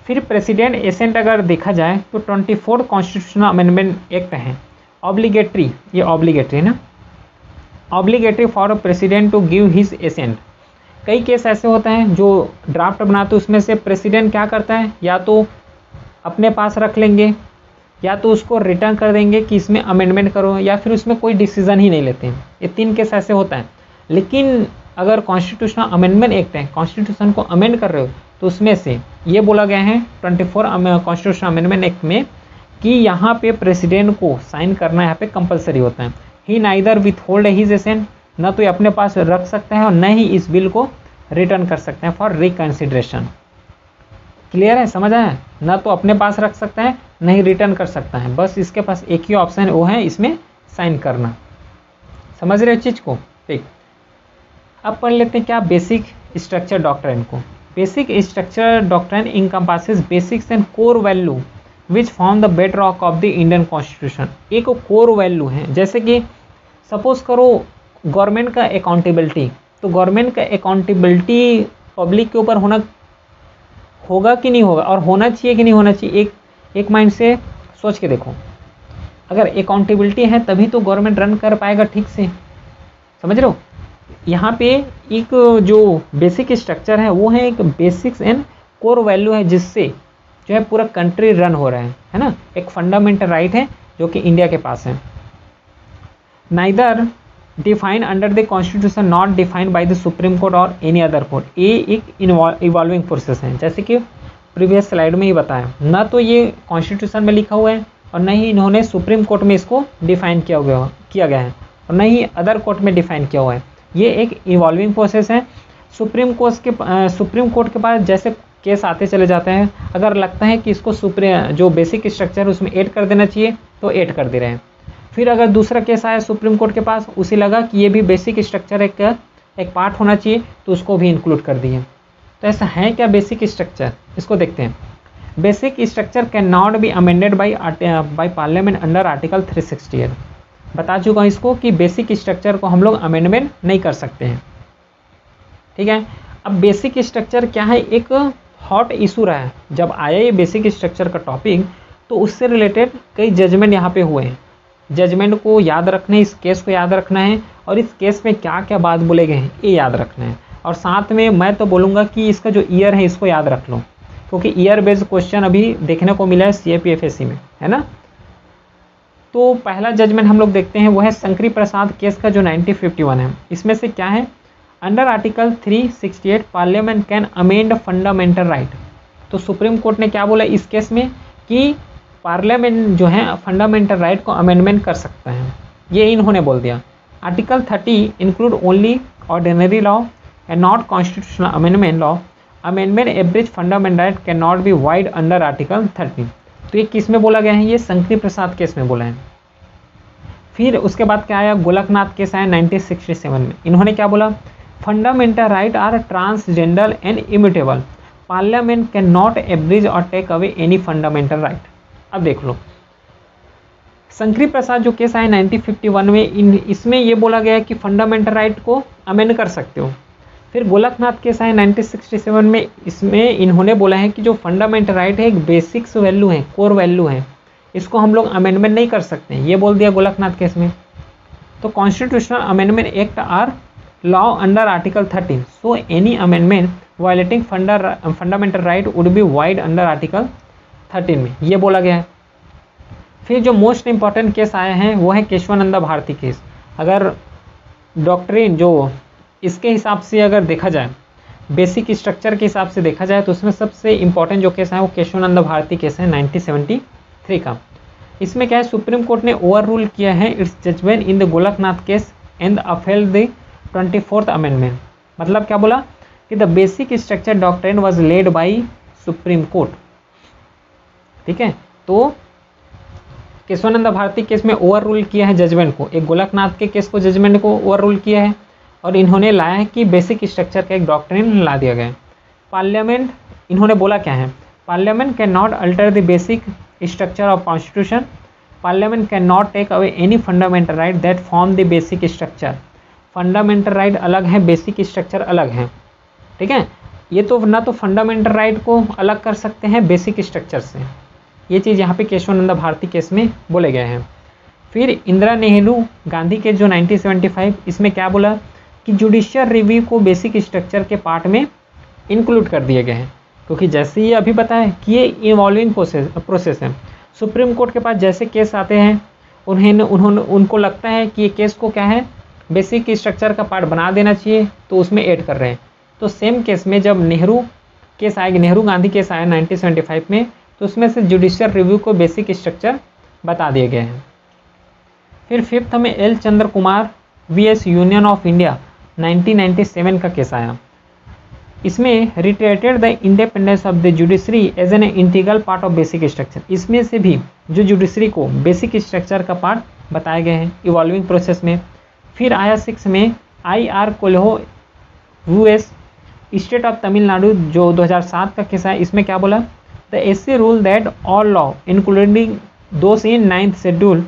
फिर प्रेसिडेंट एसेंट अगर देखा जाए तो 24 कॉन्स्टिट्यूशनल अमेंडमेंट एक्ट है ऑब्लिगेटरी, ये ऑब्लिगेटरी है ना, obligatory for president to give his assent. कई केस ऐसे होते हैं जो ड्राफ्ट बनाते उसमें से प्रेसिडेंट क्या करता है, या तो अपने पास रख लेंगे या तो उसको रिटर्न कर देंगे कि इसमें अमेंडमेंट करो, या फिर उसमें कोई डिसीजन ही नहीं लेते हैं। ये 3 केस ऐसे होता है। लेकिन अगर कॉन्स्टिट्यूशनल अमेंडमेंट एक्ट है, कॉन्स्टिट्यूशन को अमेंड कर रहे हो, तो उसमें से ये बोला गया है 24 कॉन्स्टिट्यूशनल अमेंडमेंट एक्ट में कि यहाँ पे प्रेसिडेंट को साइन करना यहाँ पे कंपलसरी होता है। He neither withhold his assent, न तो ये अपने पास रख सकते हैं और न ही इस बिल को रिटर्न कर सकते हैं फॉर रिकन्सिडरेशन। क्लियर है? समझ आया? ना तो अपने पास रख सकता है, नहीं रिटर्न कर सकता है, बस इसके पास एक ही ऑप्शन है, वो है इसमें साइन करना। समझ रहे हो चीज़ को? ठीक, अब पढ़ लेते हैं क्या बेसिक स्ट्रक्चर डॉक्ट्रिन को। Basic structure doctrine encompasses basics and core value which form the bedrock of the Indian constitution. एक कोर वैल्यू है, जैसे कि सपोज करो गवर्नमेंट का अकाउंटेबिलिटी, तो गवर्नमेंट का अकाउंटेबिलिटी पब्लिक के ऊपर होगा कि नहीं होगा, और होना चाहिए कि नहीं होना चाहिए, एक माइंड से सोच के देखो। अगर अकाउंटेबिलिटी है तभी तो गवर्नमेंट रन कर पाएगा ठीक से, समझ रहे हो। यहाँ पे एक जो बेसिक स्ट्रक्चर है वो है एक बेसिक्स एंड कोर वैल्यू है जिससे जो है पूरा कंट्री रन हो रहा है ना। एक फंडामेंटल राइट है जो कि इंडिया के पास है। Neither defined under the constitution, not defined by the supreme court और एनी अदर कोर्ट। ये एक इवॉल्विंग प्रोसेस है, जैसे कि प्रीवियस स्लाइड में ही बताया, ना तो ये कॉन्स्टिट्यूशन में लिखा हुआ है और न ही इन्होंने सुप्रीम कोर्ट में इसको डिफाइन किया गया है और न ही अदर कोर्ट में डिफाइन किया हुआ है। ये एक इवॉल्विंग प्रोसेस है। सुप्रीम कोर्ट के पास जैसे केस आते चले जाते हैं, अगर लगता है कि इसको जो बेसिक स्ट्रक्चर उसमें ऐड कर देना चाहिए तो ऐड कर दे रहे हैं। फिर अगर दूसरा केस आया सुप्रीम कोर्ट के पास, उसे लगा कि ये भी बेसिक स्ट्रक्चर एक पार्ट होना चाहिए तो उसको भी इंक्लूड कर दिए। तो ऐसा है क्या बेसिक स्ट्रक्चर, इसको देखते हैं। Basic structure can not be amended by parliament under article 368। बता चुका हूँ इसको कि बेसिक स्ट्रक्चर को हम लोग अमेंडमेंट नहीं कर सकते हैं, ठीक है। अब बेसिक स्ट्रक्चर क्या है, एक हॉट इशू रहा है। जब आया ये बेसिक स्ट्रक्चर का टॉपिक तो उससे रिलेटेड कई जजमेंट यहाँ पे हुए हैं। जजमेंट को याद रखना है, इस केस को याद रखना है और इस केस में क्या क्या बात बोले गए हैं ये याद रखना है। और साथ में मैं तो बोलूँगा कि इसका जो ईयर है इसको याद रख लो, क्योंकि ईयर बेस्ड क्वेश्चन अभी देखने को मिला है CAPFSC में, है ना। तो पहला जजमेंट हम लोग देखते हैं वो है शंकरी प्रसाद केस का जो 1951 है। इसमें से क्या है, under article 368 parliament can amend fundamental right. तो सुप्रीम कोर्ट ने क्या बोला इस केस में कि पार्लियामेंट जो है फंडामेंटल राइट को अमेंडमेंट कर सकता है, ये इन्होंने बोल दिया। Article 30 include only ordinary law and not constitutional amendment law. Amendment average fundamental right can not be void under article 30। तो ये किस में बोला गया है, ये शंकरी प्रसाद केस में बोला है। फिर उसके बाद क्या आया, गोलकनाथ केस आया 1967 में। इन्होंने क्या बोला, fundamental right are transcendental and immutable, parliament can not abridge और take away any fundamental right. अब देख लो शंकरी प्रसाद जो केस आया 1951 में, इसमें ये बोला गया कि फंडामेंटल राइट को अमेंड कर सकते हो। फिर गोलकनाथ केस आया 1967 में, इसमें इन्होंने बोला है कि जो फंडामेंटल राइट है एक बेसिक्स वैल्यू है, कोर वैल्यू है, इसको हम लोग अमेंडमेंट नहीं कर सकते, ये बोल दिया गोलकनाथ केस में। तो constitutional amendment act are law under article 13, so any amendment violating fundamental right would be void under article 13 में, ये बोला गया है। फिर जो मोस्ट इंपॉर्टेंट केस आया है वो है केशवानंदा भारती केस। अगर डॉक्ट्रिन जो इसके हिसाब से अगर देखा जाए, बेसिक स्ट्रक्चर के हिसाब से देखा जाए, तो उसमें सबसे इंपॉर्टेंट जो केस है वो केशवानंदा भारती केस है 1973 का। इसमें क्या है, सुप्रीम कोर्ट ने ओवर रूल किया है its judgement in the Golaknath case and upheld the 24th amendment. मतलब क्या बोला कि the basic structure doctrine was laid by supreme court, ठीक है। तो केशवानंदा भारती केस में ओवर रूल किया है जजमेंट को, एक गोलकनाथ के केस को जजमेंट को ओवर रूल किया है और इन्होंने लाया है कि बेसिक स्ट्रक्चर का एक डॉक्ट्रिन ला दिया गया है। पार्लियामेंट, इन्होंने बोला क्या है, parliament can not alter the basic structure of constitution, parliament can not take away any fundamental right that form the basic structure. Fundamental right अलग है, बेसिक स्ट्रक्चर अलग है, ठीक है। ये तो ना तो फंडामेंटल राइट को अलग कर सकते हैं बेसिक स्ट्रक्चर से, ये चीज़ यहाँ पे केशवानंदा भारती केस में बोले गए हैं। फिर इंदिरा नेहरू गांधी के जो 1975, इसमें क्या बोला कि जुडिशियल रिव्यू को बेसिक स्ट्रक्चर के पार्ट में इंक्लूड कर दिए गए हैं, क्योंकि जैसे ये अभी बताया कि ये इवॉल्विंग प्रोसेस है। सुप्रीम कोर्ट के पास जैसे केस आते हैं उनको लगता है कि ये केस को क्या है, बेसिक स्ट्रक्चर का पार्ट बना देना चाहिए, तो उसमें ऐड कर रहे हैं। तो सेम केस में जब नेहरू केस आएगा, नेहरू गांधी केस आया 1975 में, तो उसमें से जुडिशियल रिव्यू को बेसिक स्ट्रक्चर बता दिए गए हैं। फिर फिफ्थ में L Chandra Kumar VS union of India 1997 का केस आया। इसमें reiterated the independence of the judiciary as an integral part of basic structure. इसमें से भी जो जुडिशरी को बेसिक स्ट्रक्चर का पार्ट बताए गए हैं इवॉल्विंग प्रोसेस में। फिर आया 6 में IR Coelho US state of Tamil Nadu जो 2007 का केस है। इसमें क्या बोला, the SC rule that all law including those in 9th schedule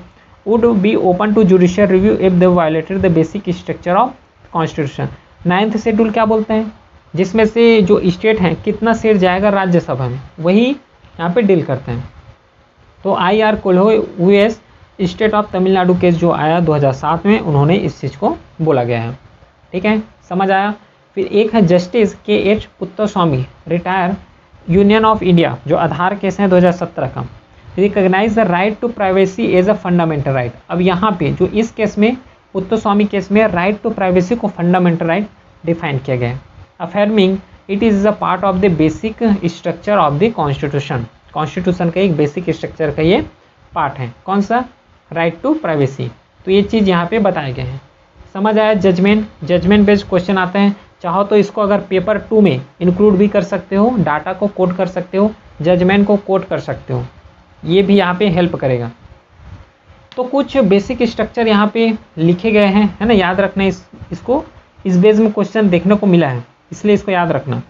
would be open to judicial review if they violated the basic structure of constitution. 9th schedule क्या बोलते हैं, जिसमें से जो स्टेट हैं कितना सीट जाएगा राज्यसभा में, वही यहाँ पे डील करते हैं। तो IR Coelho state of Tamil Nadu case जो आया 2007 में, उन्होंने इस चीज़ को बोला गया है। ठीक है, समझ आया। फिर एक है justice KH Puttaswamy retired union of India, जो आधार केस है 2017 का, recognise the right to privacy as a fundamental right. अब यहाँ पे जो इस केस में पुत्तस्वामी केस में राइट टू प्राइवेसी को फंडामेंटल राइट डिफाइन किया गया है, affirming it is a part of the basic structure of the constitution. Constitution का एक बेसिक स्ट्रक्चर का ये पार्ट है, कौन सा, राइट टू प्राइवेसी। तो ये चीज़ यहाँ पे बताए गए हैं। समझ आया। जजमेंट बेस्ड क्वेश्चन आते हैं, चाहो तो इसको अगर पेपर 2 में इंक्लूड भी कर सकते हो, डाटा को कोट कर सकते हो, जजमेंट को कोट कर सकते हो, ये भी यहाँ पे हेल्प करेगा। तो कुछ बेसिक स्ट्रक्चर यहाँ पे लिखे गए हैं, है ना, याद रखना। इसको इस बेस में क्वेश्चन देखने को मिला है, इसलिए इसको याद रखना।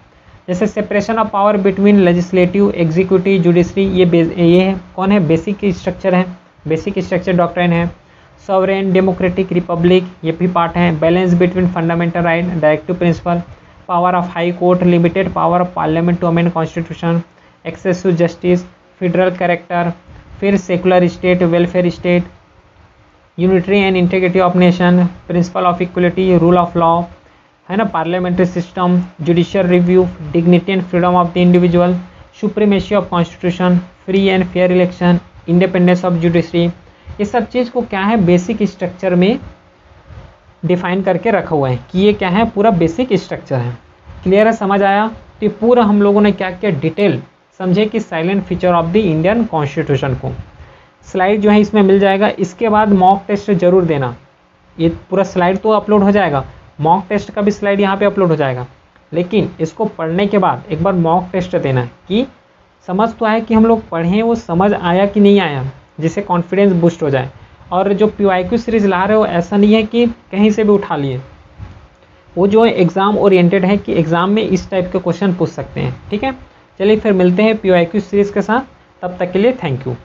जैसे separation of power between legislative, executive, judiciary, ये है कौन है, बेसिक स्ट्रक्चर है, बेसिक स्ट्रक्चर डॉक्ट्रिन है। सॉवरेन डेमोक्रेटिक रिपब्लिक, ये भी पार्ट है। Balance between fundamental right, directive principle, power of high court, limited power of parliament to amend constitution, access to justice, federal character, फिर secular state, welfare state, unitary and integrity of nation, principle of equality, rule of law, है ना, parliamentary system, judicial review, dignity and freedom of the individual, supremacy of constitution, free and fair election, independence of judiciary. ये सब चीज़ को क्या है, बेसिक स्ट्रक्चर में डिफाइन करके रखा हुआ है कि ये क्या है, पूरा बेसिक स्ट्रक्चर है। क्लियर है, समझ आया। तो पूरा हम लोगों ने क्या किया, डिटेल समझे कि silent feature of the Indian constitution को। स्लाइड जो है इसमें मिल जाएगा। इसके बाद मॉक टेस्ट जरूर देना। ये पूरा स्लाइड तो अपलोड हो जाएगा, मॉक टेस्ट का भी स्लाइड यहाँ पे अपलोड हो जाएगा, लेकिन इसको पढ़ने के बाद एक बार मॉक टेस्ट देना है कि समझ तो आया कि हम लोग पढ़ें, वो समझ आया कि नहीं आया, जिससे कॉन्फिडेंस बूस्ट हो जाए। और जो PYQ सीरीज़ ला रहे हो, ऐसा नहीं है कि कहीं से भी उठा लिए, वो जो है एग्ज़ाम ओरिएंटेड है कि एग्ज़ाम में इस टाइप के क्वेश्चन पूछ सकते हैं। ठीक है, चलिए फिर मिलते हैं PYQ सीरीज़ के साथ, तब तक के लिए थैंक यू।